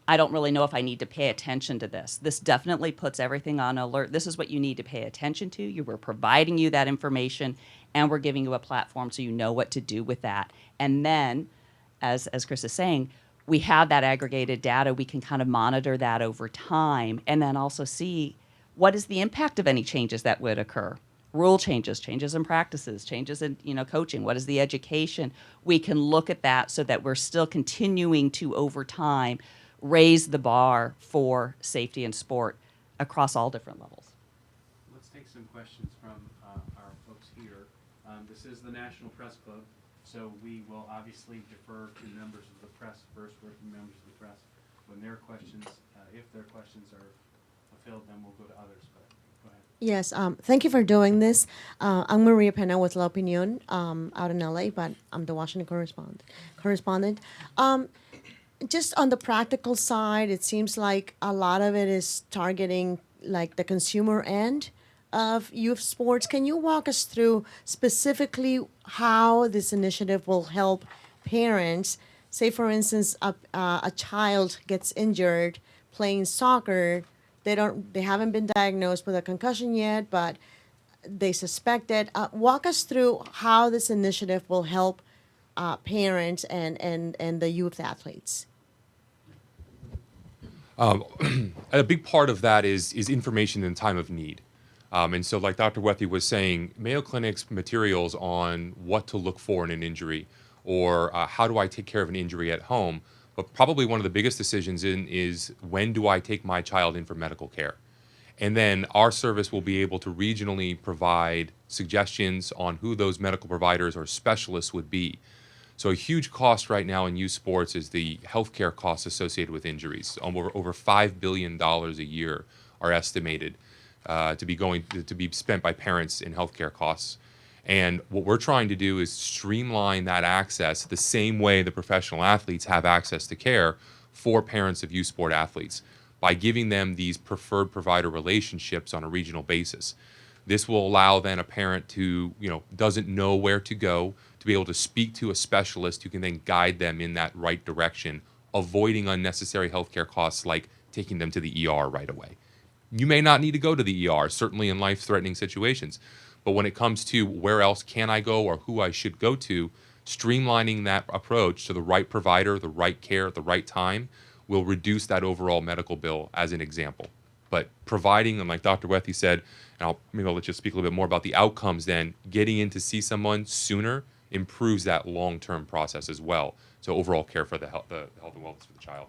I don't really know if I need to pay attention to this. This definitely puts everything on alert. This is what you need to pay attention to. We're providing you that information, and we're giving you a platform so you know what to do with that. And then, as Chris is saying, we have that aggregated data. We can kind of monitor that over time and then also see what is the impact of any changes that would occur. Rule changes, changes in practices, changes in coaching. What is the education? We can look at that so that we're still continuing to, over time, raise the bar for safety in sport across all different levels. Let's take some questions from our folks here. This is the National Press Club, so we will obviously defer to members of the press first. We're from members of the press. When their questions, if their questions are fulfilled, then we'll go to others. But go ahead. Yes, thank you for doing this. I'm Maria Pena with La Opinion out in LA, but I'm the Washington correspondent. Just on the practical side, it seems like a lot of it is targeting like the consumer end of youth sports. Can you walk us through specifically how this initiative will help parents? Say, for instance, a child gets injured playing soccer. They haven't been diagnosed with a concussion yet, but they suspect it. Walk us through how this initiative will help parents and the youth athletes. A big part of that is information in time of need. And so like Dr. Wethy was saying, Mayo Clinic's materials on what to look for in an injury or how do I take care of an injury at home, but probably one of the biggest decisions is when do I take my child in for medical care? And then our service will be able to regionally provide suggestions on who those medical providers or specialists would be. So a huge cost right now in youth sports is the healthcare costs associated with injuries. Over $5 billion a year are estimated to be spent by parents in healthcare costs. And what we're trying to do is streamline that access the same way the professional athletes have access to care for parents of youth sport athletes by giving them these preferred provider relationships on a regional basis. This will allow then a parent who doesn't know where to go to be able to speak to a specialist who can then guide them in that right direction, avoiding unnecessary healthcare costs like taking them to the ER right away. You may not need to go to the ER, certainly in life-threatening situations, but when it comes to where else can I go or who I should go to, streamlining that approach to the right provider, the right care at the right time will reduce that overall medical bill as an example. But providing, and like Dr. Wethy said, and I'll let you speak a little bit more about the outcomes then, getting in to see someone sooner improves that long-term process as well. So overall care for the health and wellness for the child.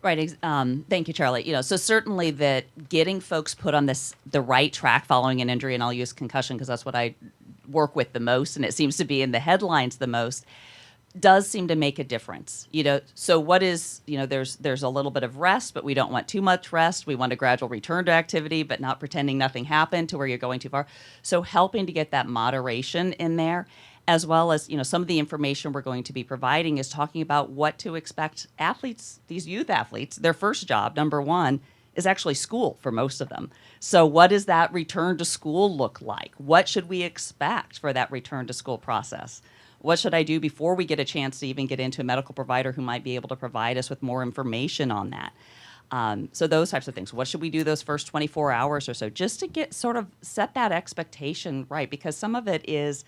Right. Thank you, Charlie. So certainly that getting folks put on the right track following an injury, and I'll use concussion because that's what I work with the most, and it seems to be in the headlines the most, does seem to make a difference. So what is, there's a little bit of rest, but we don't want too much rest. We want a gradual return to activity, but not pretending nothing happened to where you're going too far. So helping to get that moderation in there, as well as, some of the information we're going to be providing is talking about what to expect athletes, these youth athletes, their first job, number one, is actually school for most of them. So what does that return to school look like? What should we expect for that return to school process? What should I do before we get a chance to even get into a medical provider who might be able to provide us with more information on that? So those types of things. What should we do those first 24 hours or so? Just to get sort of set that expectation right, because some of it is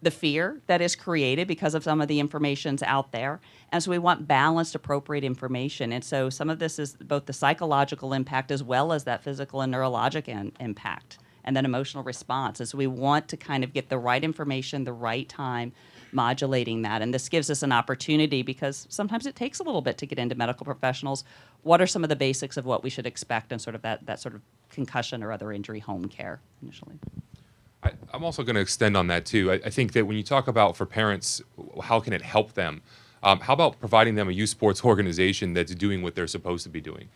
the fear that is created because of some of the information's out there. And so we want balanced, appropriate information. And so some of this is both the psychological impact as well as that physical and neurologic impact and then emotional response. And so we want to kind of get the right information, the right time, modulating that. And this gives us an opportunity because sometimes it takes a little bit to get into medical professionals. What are some of the basics of what we should expect and sort of that sort of concussion or other injury home care initially? I'm also going to extend on that too. I think that when you talk about for parents, how can it help them? How about providing them a youth sports organization that's doing what they're supposed to be doing?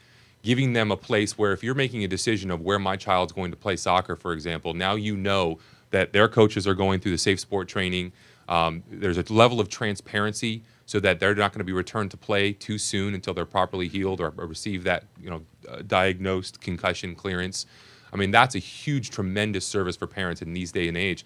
Giving them a place where if you're making a decision of where my child's going to play soccer, for example, now you know that their coaches are going through the safe sport training. There's a level of transparency so that they're not going to be returned to play too soon until they're properly healed or receive that diagnosed concussion clearance. I mean, that's a huge, tremendous service for parents in these day and age.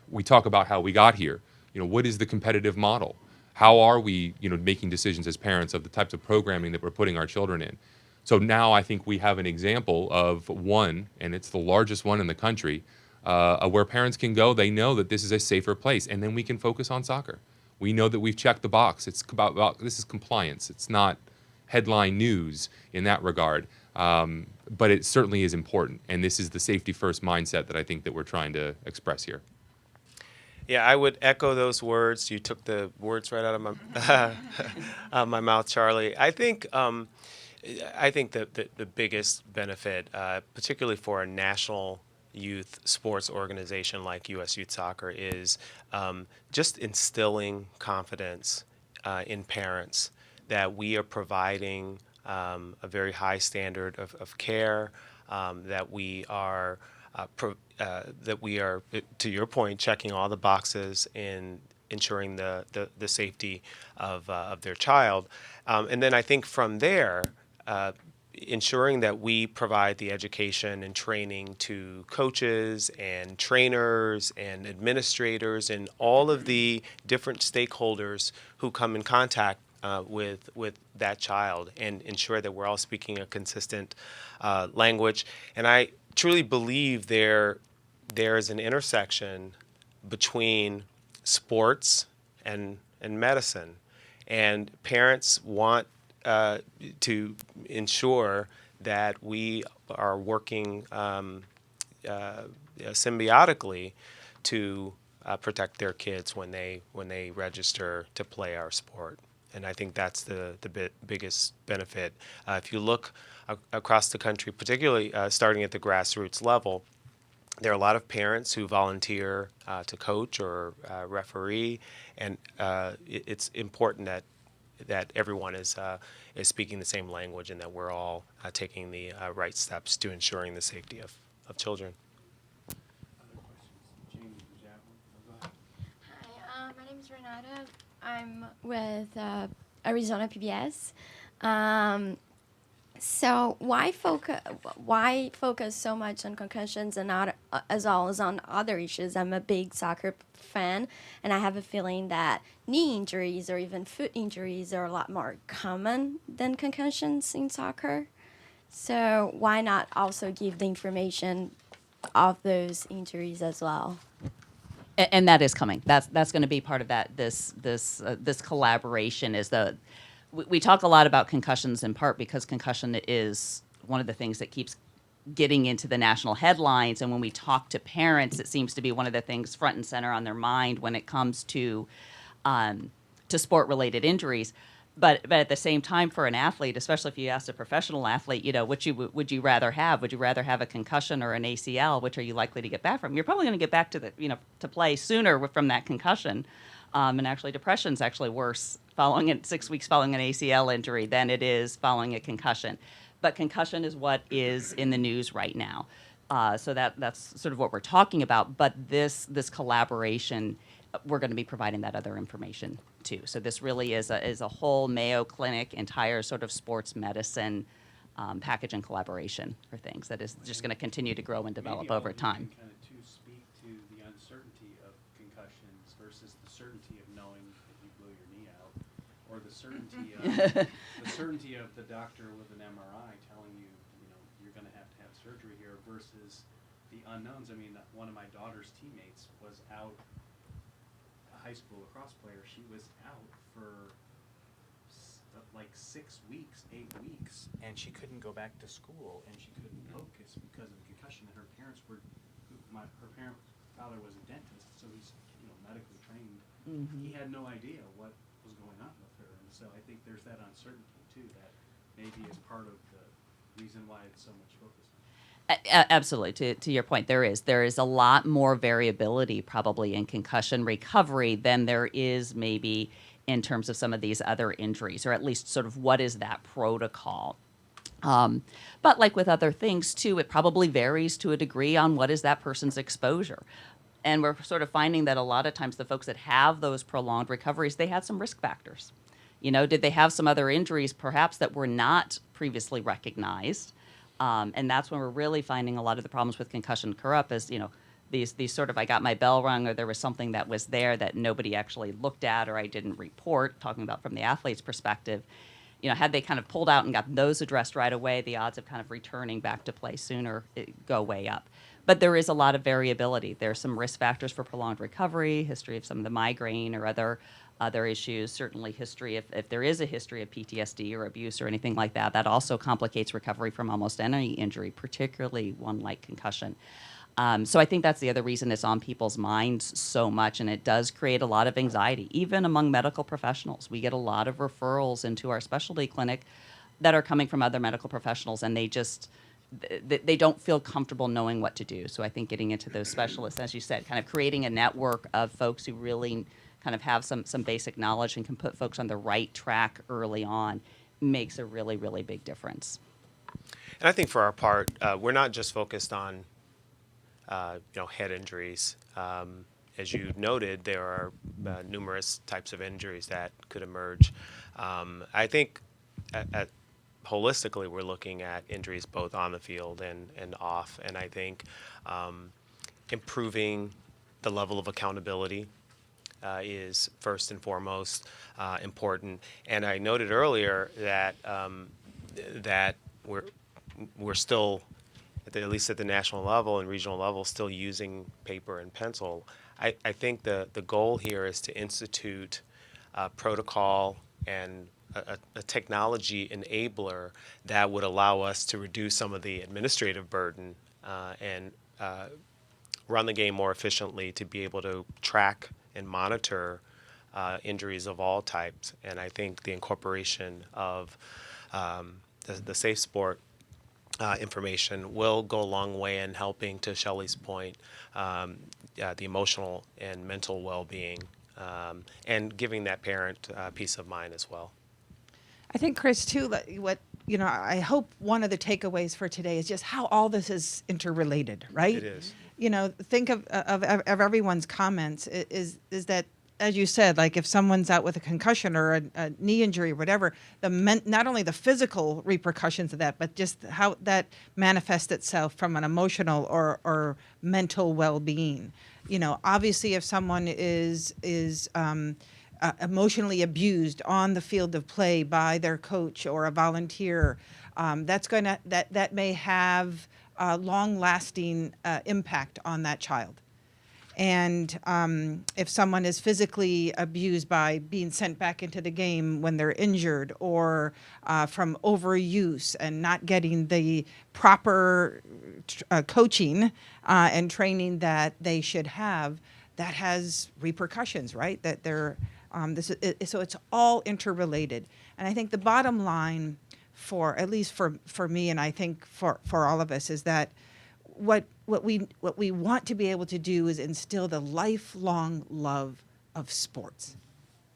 We talk about how we got here. What is the competitive model? How are we, making decisions as parents of the types of programming that we're putting our children in? So now I think we have an example of one, and it's the largest one in the country, where parents can go. They know that this is a safer place, and then we can focus on soccer. We know that we've checked the box. It's about this is compliance. It's not headline news in that regard. But it certainly is important, and this is the safety first mindset that I think that we're trying to express here. Yeah, I would echo those words. You took the words right out of my my mouth, Charlie. I think the biggest benefit, particularly for a national youth sports organization like U.S. Youth Soccer, is just instilling confidence in parents that we are providing a very high standard of care, that we are, to your point, checking all the boxes in ensuring the safety of their child. And then I think from there, ensuring that we provide the education and training to coaches and trainers and administrators and all of the different stakeholders who come in contact with that child, and ensure that we're all speaking a consistent language. And I truly believe there is an intersection between sports and medicine, and parents want to ensure that we are working symbiotically to protect their kids when they register to play our sport. And I think that's the biggest benefit. If you look across the country, particularly starting at the grassroots level, there are a lot of parents who volunteer to coach or referee, and it's important that everyone is speaking the same language, and that we're all taking the right steps to ensuring the safety of children. Hi, my name is Renata. I'm with Arizona PBS. So why focus so much on concussions and not as well as on other issues? I'm a big soccer fan, and I have a feeling that knee injuries or even foot injuries are a lot more common than concussions in soccer. So why not also give the information of those injuries as well? And that is coming. That's going to be part of that. This collaboration is we talk a lot about concussions in part because concussion is one of the things that keeps getting into the national headlines. And when we talk to parents, it seems to be one of the things front and center on their mind when it comes to sport-related injuries. But at the same time, for an athlete, especially if you ask a professional athlete, which would you rather have? Would you rather have a concussion or an ACL? Which are you likely to get back from? You're probably going to get back to to play sooner from that concussion. And actually, depression's actually worse 6 weeks following an ACL injury than it is following a concussion. But concussion is what is in the news right now. So that's sort of what we're talking about. But this collaboration, we're going to be providing that other information too. So this really is a whole Mayo Clinic, entire sort of sports medicine package and collaboration for things that is just going to continue to grow and develop over time. Kind of to speak to the uncertainty of concussions versus the certainty of knowing that you blew your knee out, or the certainty of the doctor with an MRI telling you, you're going to have surgery here, versus the unknowns. I mean, one of my daughter's teammates was out. High school lacrosse player, she was out for like 6 weeks, 8 weeks, and she couldn't go back to school, and she couldn't focus because of the concussion. And her parents her father was a dentist, so he's medically trained. Mm-hmm. He had no idea what was going on with her, and so I think there's that uncertainty too that maybe is part of the reason why it's so much focus on. Absolutely. To your point, there is a lot more variability probably in concussion recovery than there is maybe in terms of some of these other injuries, or at least sort of what is that protocol. But like with other things too, it probably varies to a degree on what is that person's exposure. And we're sort of finding that a lot of times the folks that have those prolonged recoveries, they had some risk factors. Did they have some other injuries perhaps that were not previously recognized? And that's when we're really finding a lot of the problems with concussion occur is, these sort of, I got my bell rung, or there was something that was there that nobody actually looked at, or I didn't report, talking about from the athlete's perspective. Had they kind of pulled out and got those addressed right away, the odds of kind of returning back to play sooner go way up. But there is a lot of variability. There's some risk factors for prolonged recovery, history of some of the migraine or other issues, certainly history, if there is a history of PTSD or abuse or anything like that, that also complicates recovery from almost any injury, particularly one like concussion. So I think that's the other reason it's on people's minds so much, and it does create a lot of anxiety, even among medical professionals. We get a lot of referrals into our specialty clinic that are coming from other medical professionals, and they don't feel comfortable knowing what to do. So I think getting into those specialists, as you said, kind of creating a network of folks who really kind of have some basic knowledge and can put folks on the right track early on makes a really, really big difference. And I think for our part, we're not just focused on head injuries. As you noted, there are numerous types of injuries that could emerge. I think holistically, we're looking at injuries both on the field and off. And I think improving the level of accountability is first and foremost important. And I noted earlier that that we're still, at least at the national level and regional level, still using paper and pencil. I think the goal here is to institute protocol and a technology enabler that would allow us to reduce some of the administrative burden and run the game more efficiently, to be able to track and monitor injuries of all types. And I think the incorporation of the Safe Sport information will go a long way in helping, to Shelley's point, the emotional and mental well-being, and giving that parent peace of mind as well. I think, Chris, too, I hope one of the takeaways for today is just how all this is interrelated, right? It is. Think of everyone's comments is that, as you said, like if someone's out with a concussion or a knee injury or whatever, not only the physical repercussions of that, but just how that manifests itself from an emotional or mental well-being. Obviously, if someone is emotionally abused on the field of play by their coach or a volunteer, that may have a long-lasting impact on that child. And if someone is physically abused by being sent back into the game when they're injured, or from overuse and not getting the proper coaching and training that they should have, that has repercussions, right? That they're so it's all interrelated. And I think the bottom line, at least for me, and I think for all of us, is that what we want to be able to do is instill the lifelong love of sports,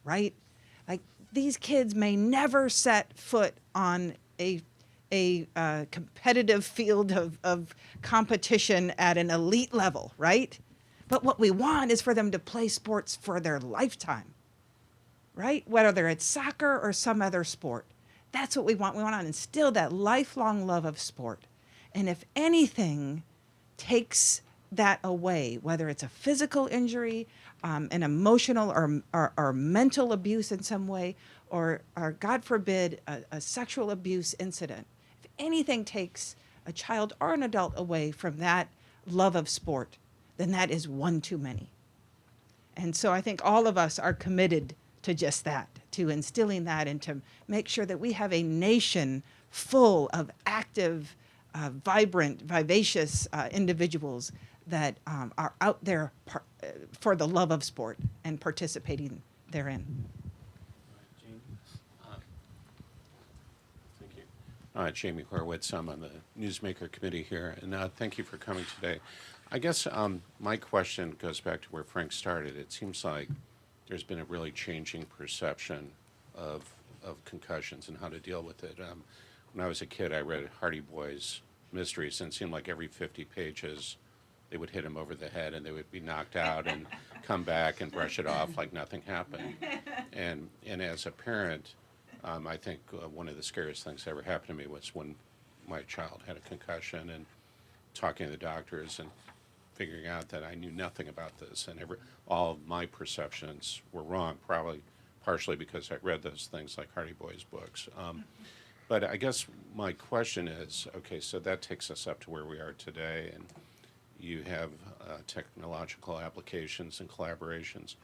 right? Like, these kids may never set foot on a competitive field of competition at an elite level, right? But what we want is for them to play sports for their lifetime, right? Whether it's soccer or some other sport. That's what we want. We want to instill that lifelong love of sport. And if anything takes that away, whether it's a physical injury, an emotional or mental abuse in some way, or God forbid, a sexual abuse incident, if anything takes a child or an adult away from that love of sport, then that is one too many. And so I think all of us are committed to just that, to instilling that, and to make sure that we have a nation full of active, vibrant, vivacious individuals that are out there for the love of sport and participating therein. Jane? Thank you. Jamie Horowitz. I'm on the Newsmaker committee here, and thank you for coming today. I guess my question goes back to where Frank started. It seems like there's been a really changing perception of concussions and how to deal with it. When I was a kid, I read Hardy Boys Mysteries, and it seemed like every 50 pages they would hit him over the head and they would be knocked out and come back and brush it off like nothing happened. And as a parent, I think one of the scariest things that ever happened to me was when my child had a concussion, and talking to the doctors and figuring out that I knew nothing about this, and all of my perceptions were wrong, probably partially because I read those things like Hardy Boys books. But I guess my question is, okay, so that takes us up to where we are today, and you have technological applications and collaborations.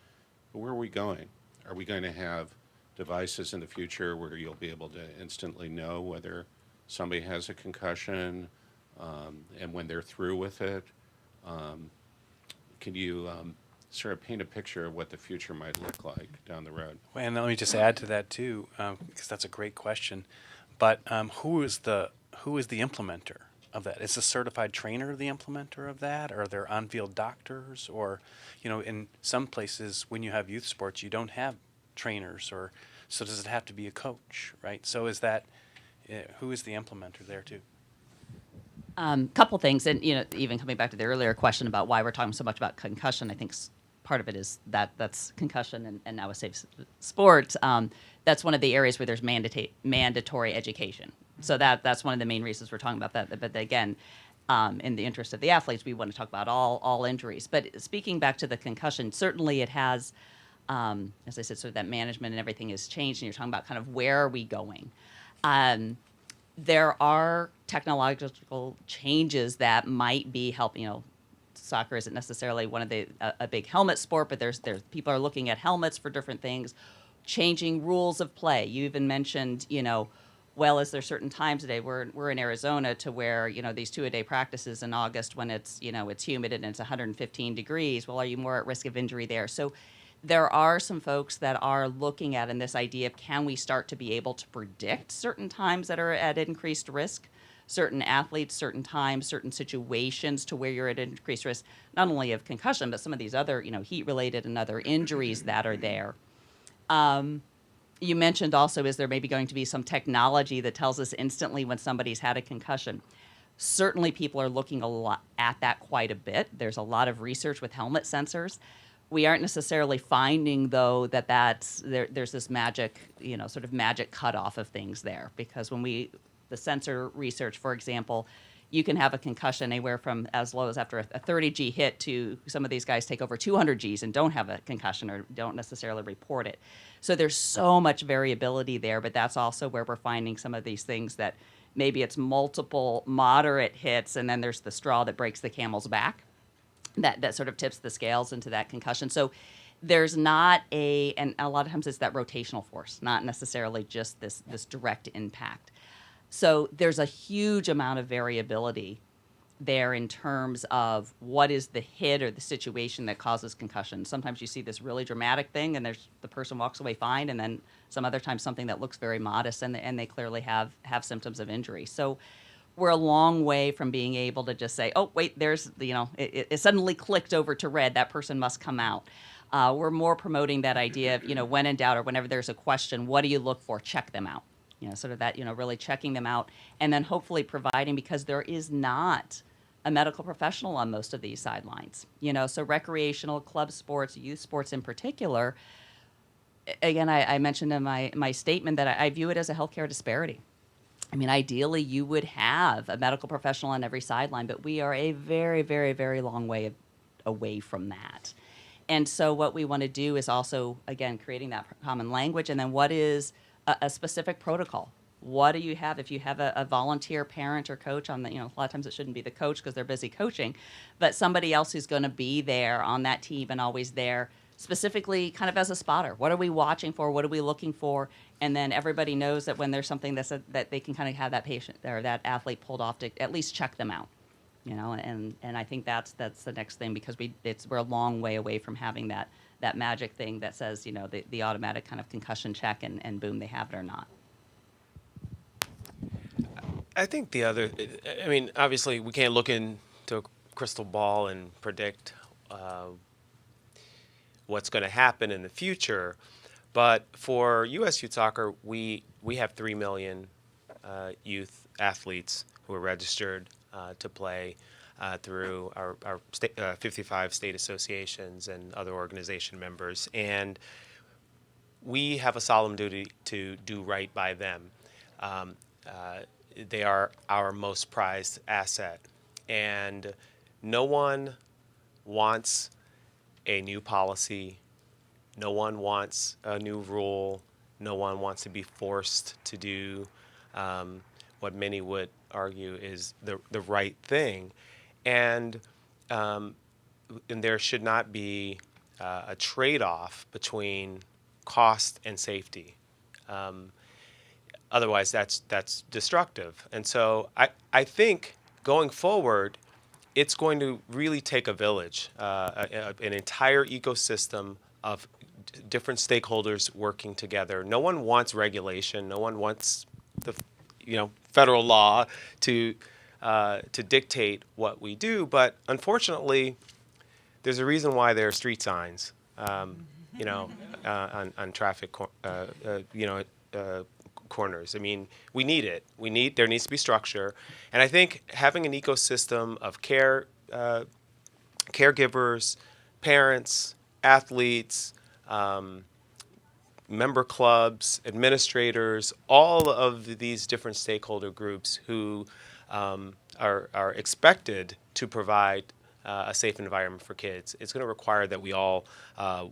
But where are we going? Are we going to have devices in the future where you'll be able to instantly know whether somebody has a concussion and when they're through with it? Can you sort of paint a picture of what the future might look like down the road? And let me just add to that too, because that's a great question. But who is the implementer of that? Is the certified trainer the implementer of that? Or are there on-field doctors? Or, in some places when you have youth sports, you don't have trainers, or so does it have to be a coach, right? So is that who is the implementer there too? Couple things, and even coming back to the earlier question about why we're talking so much about concussion, I think part of it is that's concussion and now a safe sport. That's one of the areas where there's mandatory education. So that's one of the main reasons we're talking about that. But again, in the interest of the athletes, we want to talk about all injuries. But speaking back to the concussion, certainly it has, as I said, sort of that management and everything has changed, and you're talking about kind of where are we going. There are technological changes that might be helping. Soccer isn't necessarily one of a big helmet sport, but there's people are looking at helmets for different things, changing rules of play. You even mentioned, well, is there certain times a day? We're in Arizona to where these 2-a-day practices in August when it's it's humid and it's 115 degrees. Well, are you more at risk of injury there? So there are some folks that are looking at in this idea of can we start to be able to predict certain times that are at increased risk, certain athletes, certain times, certain situations to where you're at increased risk, not only of concussion, but some of these other, heat-related and other injuries that are there. You mentioned also, is there maybe going to be some technology that tells us instantly when somebody's had a concussion? Certainly people are looking a lot at that quite a bit. There's a lot of research with helmet sensors. We aren't necessarily finding, though, there's this magic, sort of magic cutoff of things there. Because when the sensor research, for example, you can have a concussion anywhere from as low as after a 30G hit to some of these guys take over 200 Gs and don't have a concussion or don't necessarily report it. So there's so much variability there, but that's also where we're finding some of these things that maybe it's multiple moderate hits and then there's the straw that breaks the camel's back. That sort of tips the scales into that concussion. So there's not and a lot of times it's that rotational force, not necessarily just this direct impact. So there's a huge amount of variability there in terms of what is the hit or the situation that causes concussion. Sometimes you see this really dramatic thing and the person walks away fine, and then some other times something that looks very modest and they clearly have symptoms of injury. So we're a long way from being able to just say, oh, wait, there's, it suddenly clicked over to red, that person must come out. We're more promoting that idea of, when in doubt or whenever there's a question, what do you look for? Check them out. Sort of that, really checking them out and then hopefully providing, because there is not a medical professional on most of these sidelines. So recreational, club sports, youth sports in particular, again, I mentioned in my statement that I view it as a healthcare disparity. I mean, ideally, you would have a medical professional on every sideline, but we are a very, very, very long way away from that. And so what we want to do is also, again, creating that common language, and then what is a specific protocol? What do you have if you have a volunteer parent or coach on the, a lot of times it shouldn't be the coach because they're busy coaching, but somebody else who's going to be there on that team and always there specifically kind of as a spotter. What are we watching for? What are we looking for? And then everybody knows that when there's something that they can kind of have that patient or that athlete pulled off to at least check them out, and I think that's the next thing, because we're a long way away from having that magic thing that says, the automatic kind of concussion check and boom, they have it or not. I think the other, I mean, obviously we can't look into a crystal ball and predict what's going to happen in the future, but for U.S. Youth Soccer, we have 3 million youth athletes who are registered to play through our 55 state associations and other organization members, and we have a solemn duty to do right by them. They are our most prized asset, and no one wants a new policy, no one wants a new rule, no one wants to be forced to do what many would argue is the right thing, and there should not be a trade-off between cost and safety. Otherwise, that's destructive. And so I think going forward, it's going to really take a village, an entire ecosystem of different stakeholders working together. No one wants regulation. No one wants the federal law to dictate what we do. But unfortunately, there's a reason why there are street signs, on traffic, corners. I mean, we need it. There needs to be structure, and I think having an ecosystem of caregivers, parents, athletes, member clubs, administrators, all of these different stakeholder groups who are expected to provide a safe environment for kids. It's going to require that we all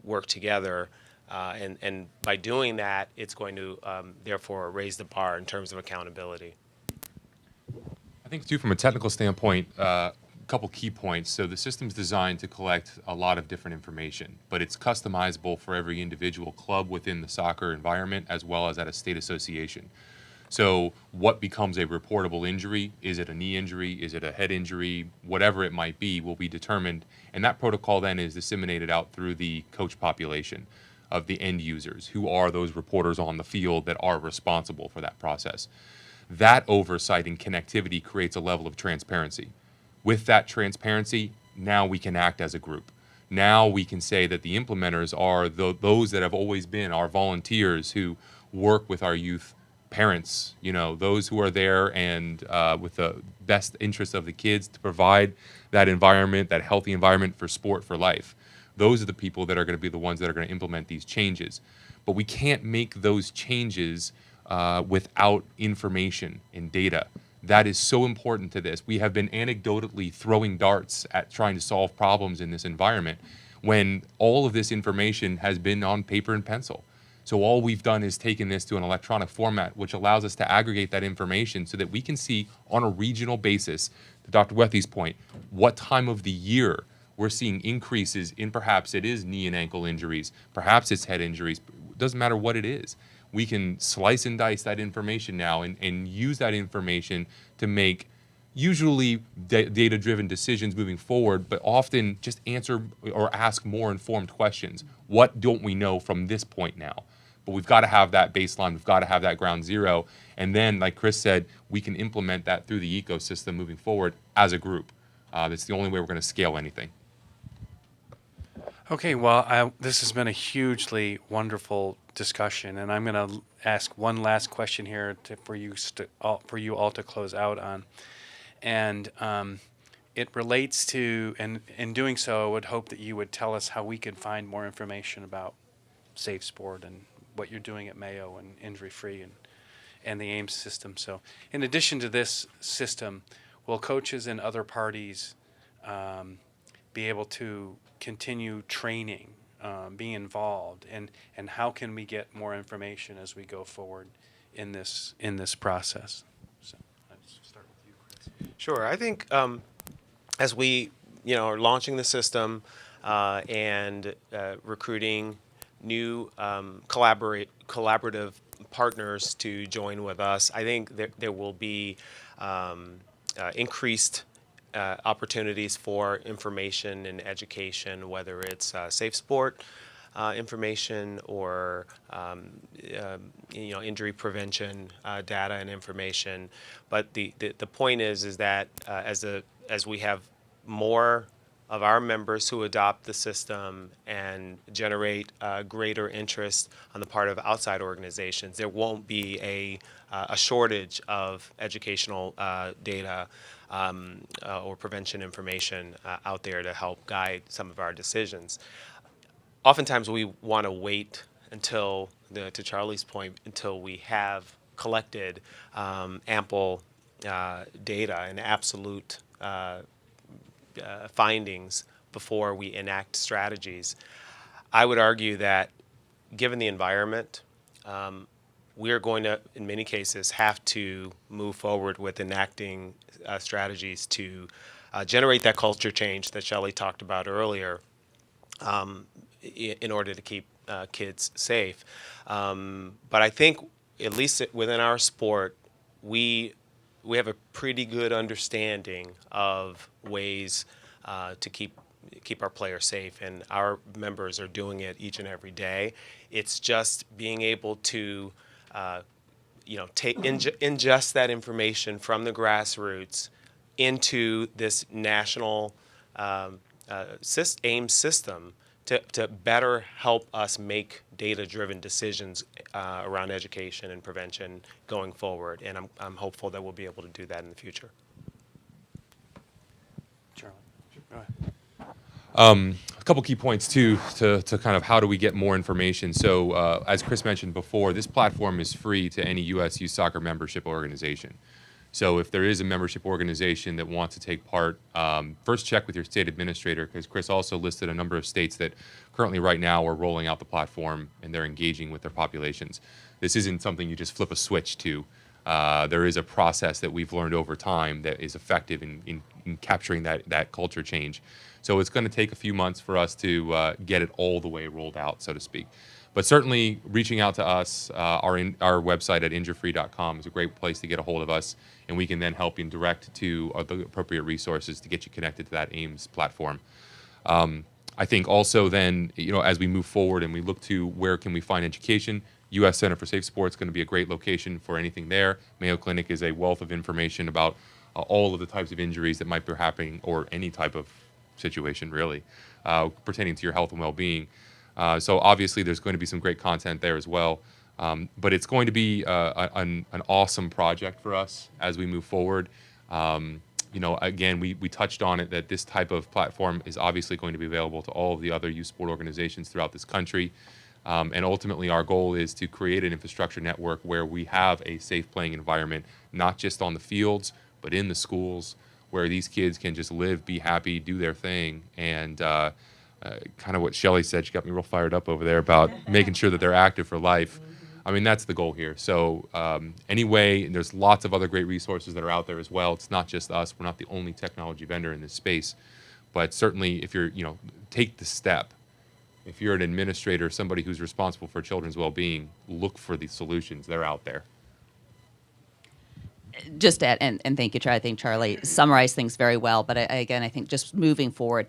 work together. And by doing that, it's going to therefore raise the bar in terms of accountability. I think, too, from a technical standpoint, a couple key points. So the system's designed to collect a lot of different information, but it's customizable for every individual club within the soccer environment as well as at a state association. So what becomes a reportable injury? Is it a knee injury? Is it a head injury? Whatever it might be will be determined, and that protocol then is disseminated out through the coach population of the end users, who are those reporters on the field that are responsible for that process. That oversight and connectivity creates a level of transparency. With that transparency, now we can act as a group. Now we can say that the implementers are those that have always been our volunteers who work with our youth parents, those who are there and with the best interest of the kids to provide that environment, that healthy environment for sport for life. Those are the people that are going to be the ones that are going to implement these changes. But we can't make those changes without information and data. That is so important to this. We have been anecdotally throwing darts at trying to solve problems in this environment when all of this information has been on paper and pencil. So all we've done is taken this to an electronic format, which allows us to aggregate that information so that we can see on a regional basis, to Dr. Wethy's point, what time of the year we're seeing increases in, perhaps it is knee and ankle injuries, perhaps it's head injuries, it doesn't matter what it is. We can slice and dice that information now and use that information to make usually data-driven decisions moving forward, but often just answer or ask more informed questions. What don't we know from this point now? But we've got to have that baseline, we've got to have that ground zero, and then, like Chris said, we can implement that through the ecosystem moving forward as a group. That's the only way we're going to scale anything. Okay, well, this has been a hugely wonderful discussion, and I'm going to ask one last question here for you all to close out on. And it relates to, and in doing so, I would hope that you would tell us how we can find more information about Safe Sport and what you're doing at Mayo and Injury Free and the AIMS system. So in addition to this system, will coaches and other parties be able to continue training, be involved, and how can we get more information as we go forward in this process? So let's start with you, Chris. Sure. I think as we are launching the system and recruiting new collaborative partners to join with us, I think there will be increased opportunities for information and education, whether it's Safe Sport, information or injury prevention data and information. But the point is that as we have more of our members who adopt the system and generate greater interest on the part of outside organizations, there won't be a shortage of educational data or prevention information out there to help guide some of our decisions. Oftentimes we want to wait until, to Charlie's point, until we have collected ample data and absolute findings before we enact strategies. I would argue that given the environment, we are going to, in many cases, have to move forward with enacting strategies to generate that culture change that Shelley talked about earlier in order to keep kids safe. But I think, at least within our sport, we have a pretty good understanding of ways to keep our players safe, and our members are doing it each and every day. It's just being able to ingest that information from the grassroots into this national AIM system to better help us make data-driven decisions around education and prevention going forward. And I'm hopeful that we'll be able to do that in the future. Charlie, go ahead. A couple key points too to kind of how do we get more information. So as Chris mentioned before, this platform is free to any U.S. Youth Soccer membership organization. So if there is a membership organization that wants to take part, first check with your state administrator, because Chris also listed a number of states that currently right now are rolling out the platform and they're engaging with their populations. This isn't something you just flip a switch to. There is a process that we've learned over time that is effective in capturing that culture change. So it's going to take a few months for us to get it all the way rolled out, so to speak. But certainly reaching out to us, our website at injurefree.com is a great place to get a hold of us, and we can then help you direct to the appropriate resources to get you connected to that AIMS platform. I think also then, as we move forward and we look to where can we find education, U.S. Center for Safe Sports is going to be a great location for anything there. Mayo Clinic is a wealth of information about all of the types of injuries that might be happening, or any type of situation really, pertaining to your health and well-being. So obviously there's going to be some great content there as well. But it's going to be an awesome project for us as we move forward. Again, we touched on it, that this type of platform is obviously going to be available to all of the other youth sport organizations throughout this country. And ultimately our goal is to create an infrastructure network where we have a safe playing environment, not just on the fields, but in the schools, where these kids can just live, be happy, do their thing. And kind of what Shelley said, she got me real fired up over there about making sure that they're active for life. I mean, that's the goal here. So anyway, there's lots of other great resources that are out there as well. It's not just us. We're not the only technology vendor in this space. But certainly if you're, take the step. If you're an administrator, somebody who's responsible for children's well-being, look for these solutions. They're out there. Just to add, and thank you, Charlie. I think Charlie summarized things very well. But I think just moving forward,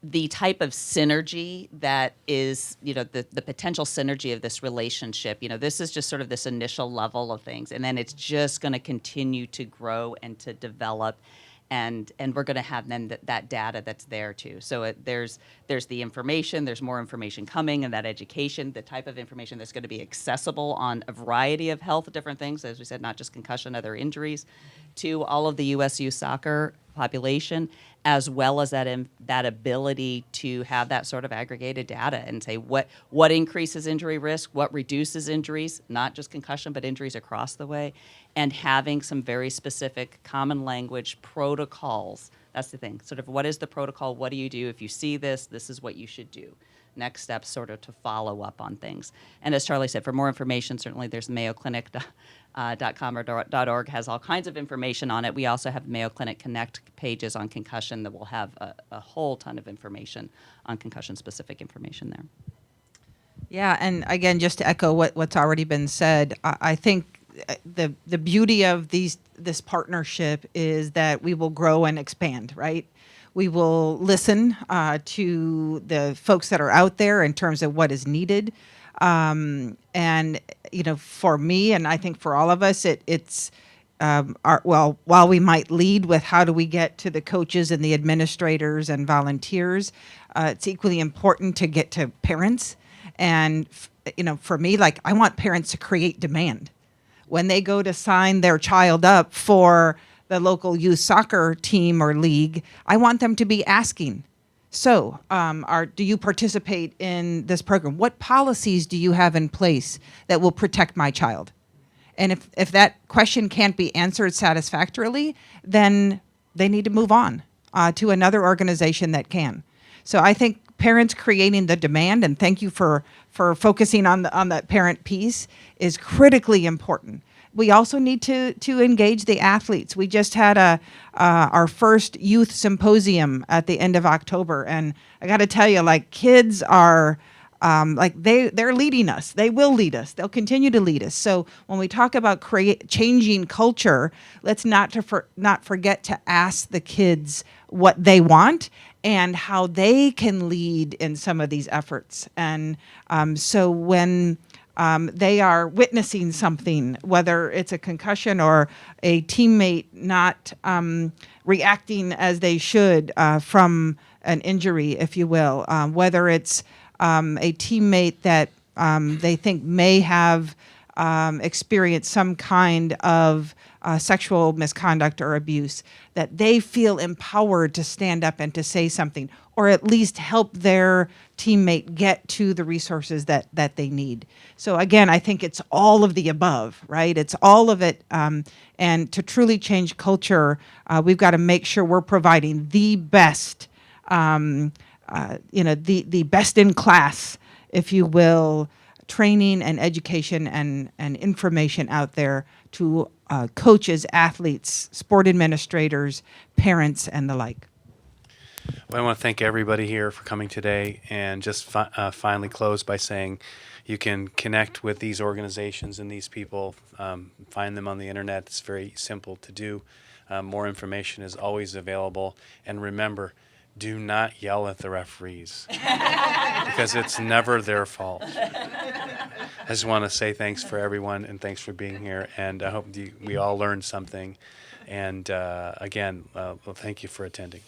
the type of synergy that is, the potential synergy of this relationship, this is just sort of this initial level of things. And then it's just going to continue to grow and to develop. And we're going to have then that data that's there too. So there's the information, there's more information coming, and that education, the type of information that's going to be accessible on a variety of health, different things, as we said, not just concussion, other injuries, to all of the U.S. youth soccer population, as well as that ability to have that sort of aggregated data and say what increases injury risk, what reduces injuries, not just concussion, but injuries across the way, and having some very specific common language protocols. That's the thing. Sort of what is the protocol? What do you do if you see this? This is what you should do. Next steps sort of to follow up on things. And as Charlie said, for more information, certainly there's mayoclinic.com or .org has all kinds of information on it. We also have Mayo Clinic Connect pages on concussion that will have a whole ton of information on concussion-specific information there. Yeah, and again, just to echo what's already been said, I think the beauty of this partnership is that we will grow and expand, right? We will listen to the folks that are out there in terms of what is needed. And, for me, and I think for all of us, it's while we might lead with how do we get to the coaches and the administrators and volunteers, it's equally important to get to parents. And, for me, like, I want parents to create demand. When they go to sign their child up for the local youth soccer team or league, I want them to be asking, so, do you participate in this program? What policies do you have in place that will protect my child? And if that question can't be answered satisfactorily, then they need to move on to another organization that can. So I think parents creating the demand, and thank you for focusing on that parent piece, is critically important. We also need to engage the athletes. We just had our first youth symposium at the end of October, and I got to tell you, like, kids are they're leading us. They will lead us. They'll continue to lead us. So when we talk about changing culture, let's not forget to ask the kids what they want and how they can lead in some of these efforts. And so when they are witnessing something, whether it's a concussion or a teammate not reacting as they should from an injury, if you will, whether it's a teammate that they think may have experienced some kind of sexual misconduct or abuse, that they feel empowered to stand up and to say something, or at least help their teammate get to the resources that they need. So again, I think it's all of the above, right? It's all of it. And to truly change culture, we've got to make sure we're providing the best, the best in class, if you will, training and education and information out there to coaches, athletes, sport administrators, parents, and the like. Well, I want to thank everybody here for coming today, and just finally close by saying you can connect with these organizations and these people, find them on the internet. It's very simple to do. More information is always available. And remember, do not yell at the referees because it's never their fault. I just want to say thanks for everyone, and thanks for being here, and I hope we all learned something. And again, well, thank you for attending.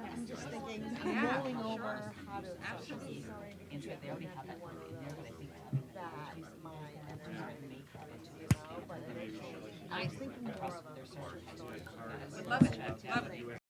I'm just thinking, mulling over how to Absolutely. And so they already have that one in there, but I think that my make that into a but standard. I was thinking more of a There's certain Love it. Love it.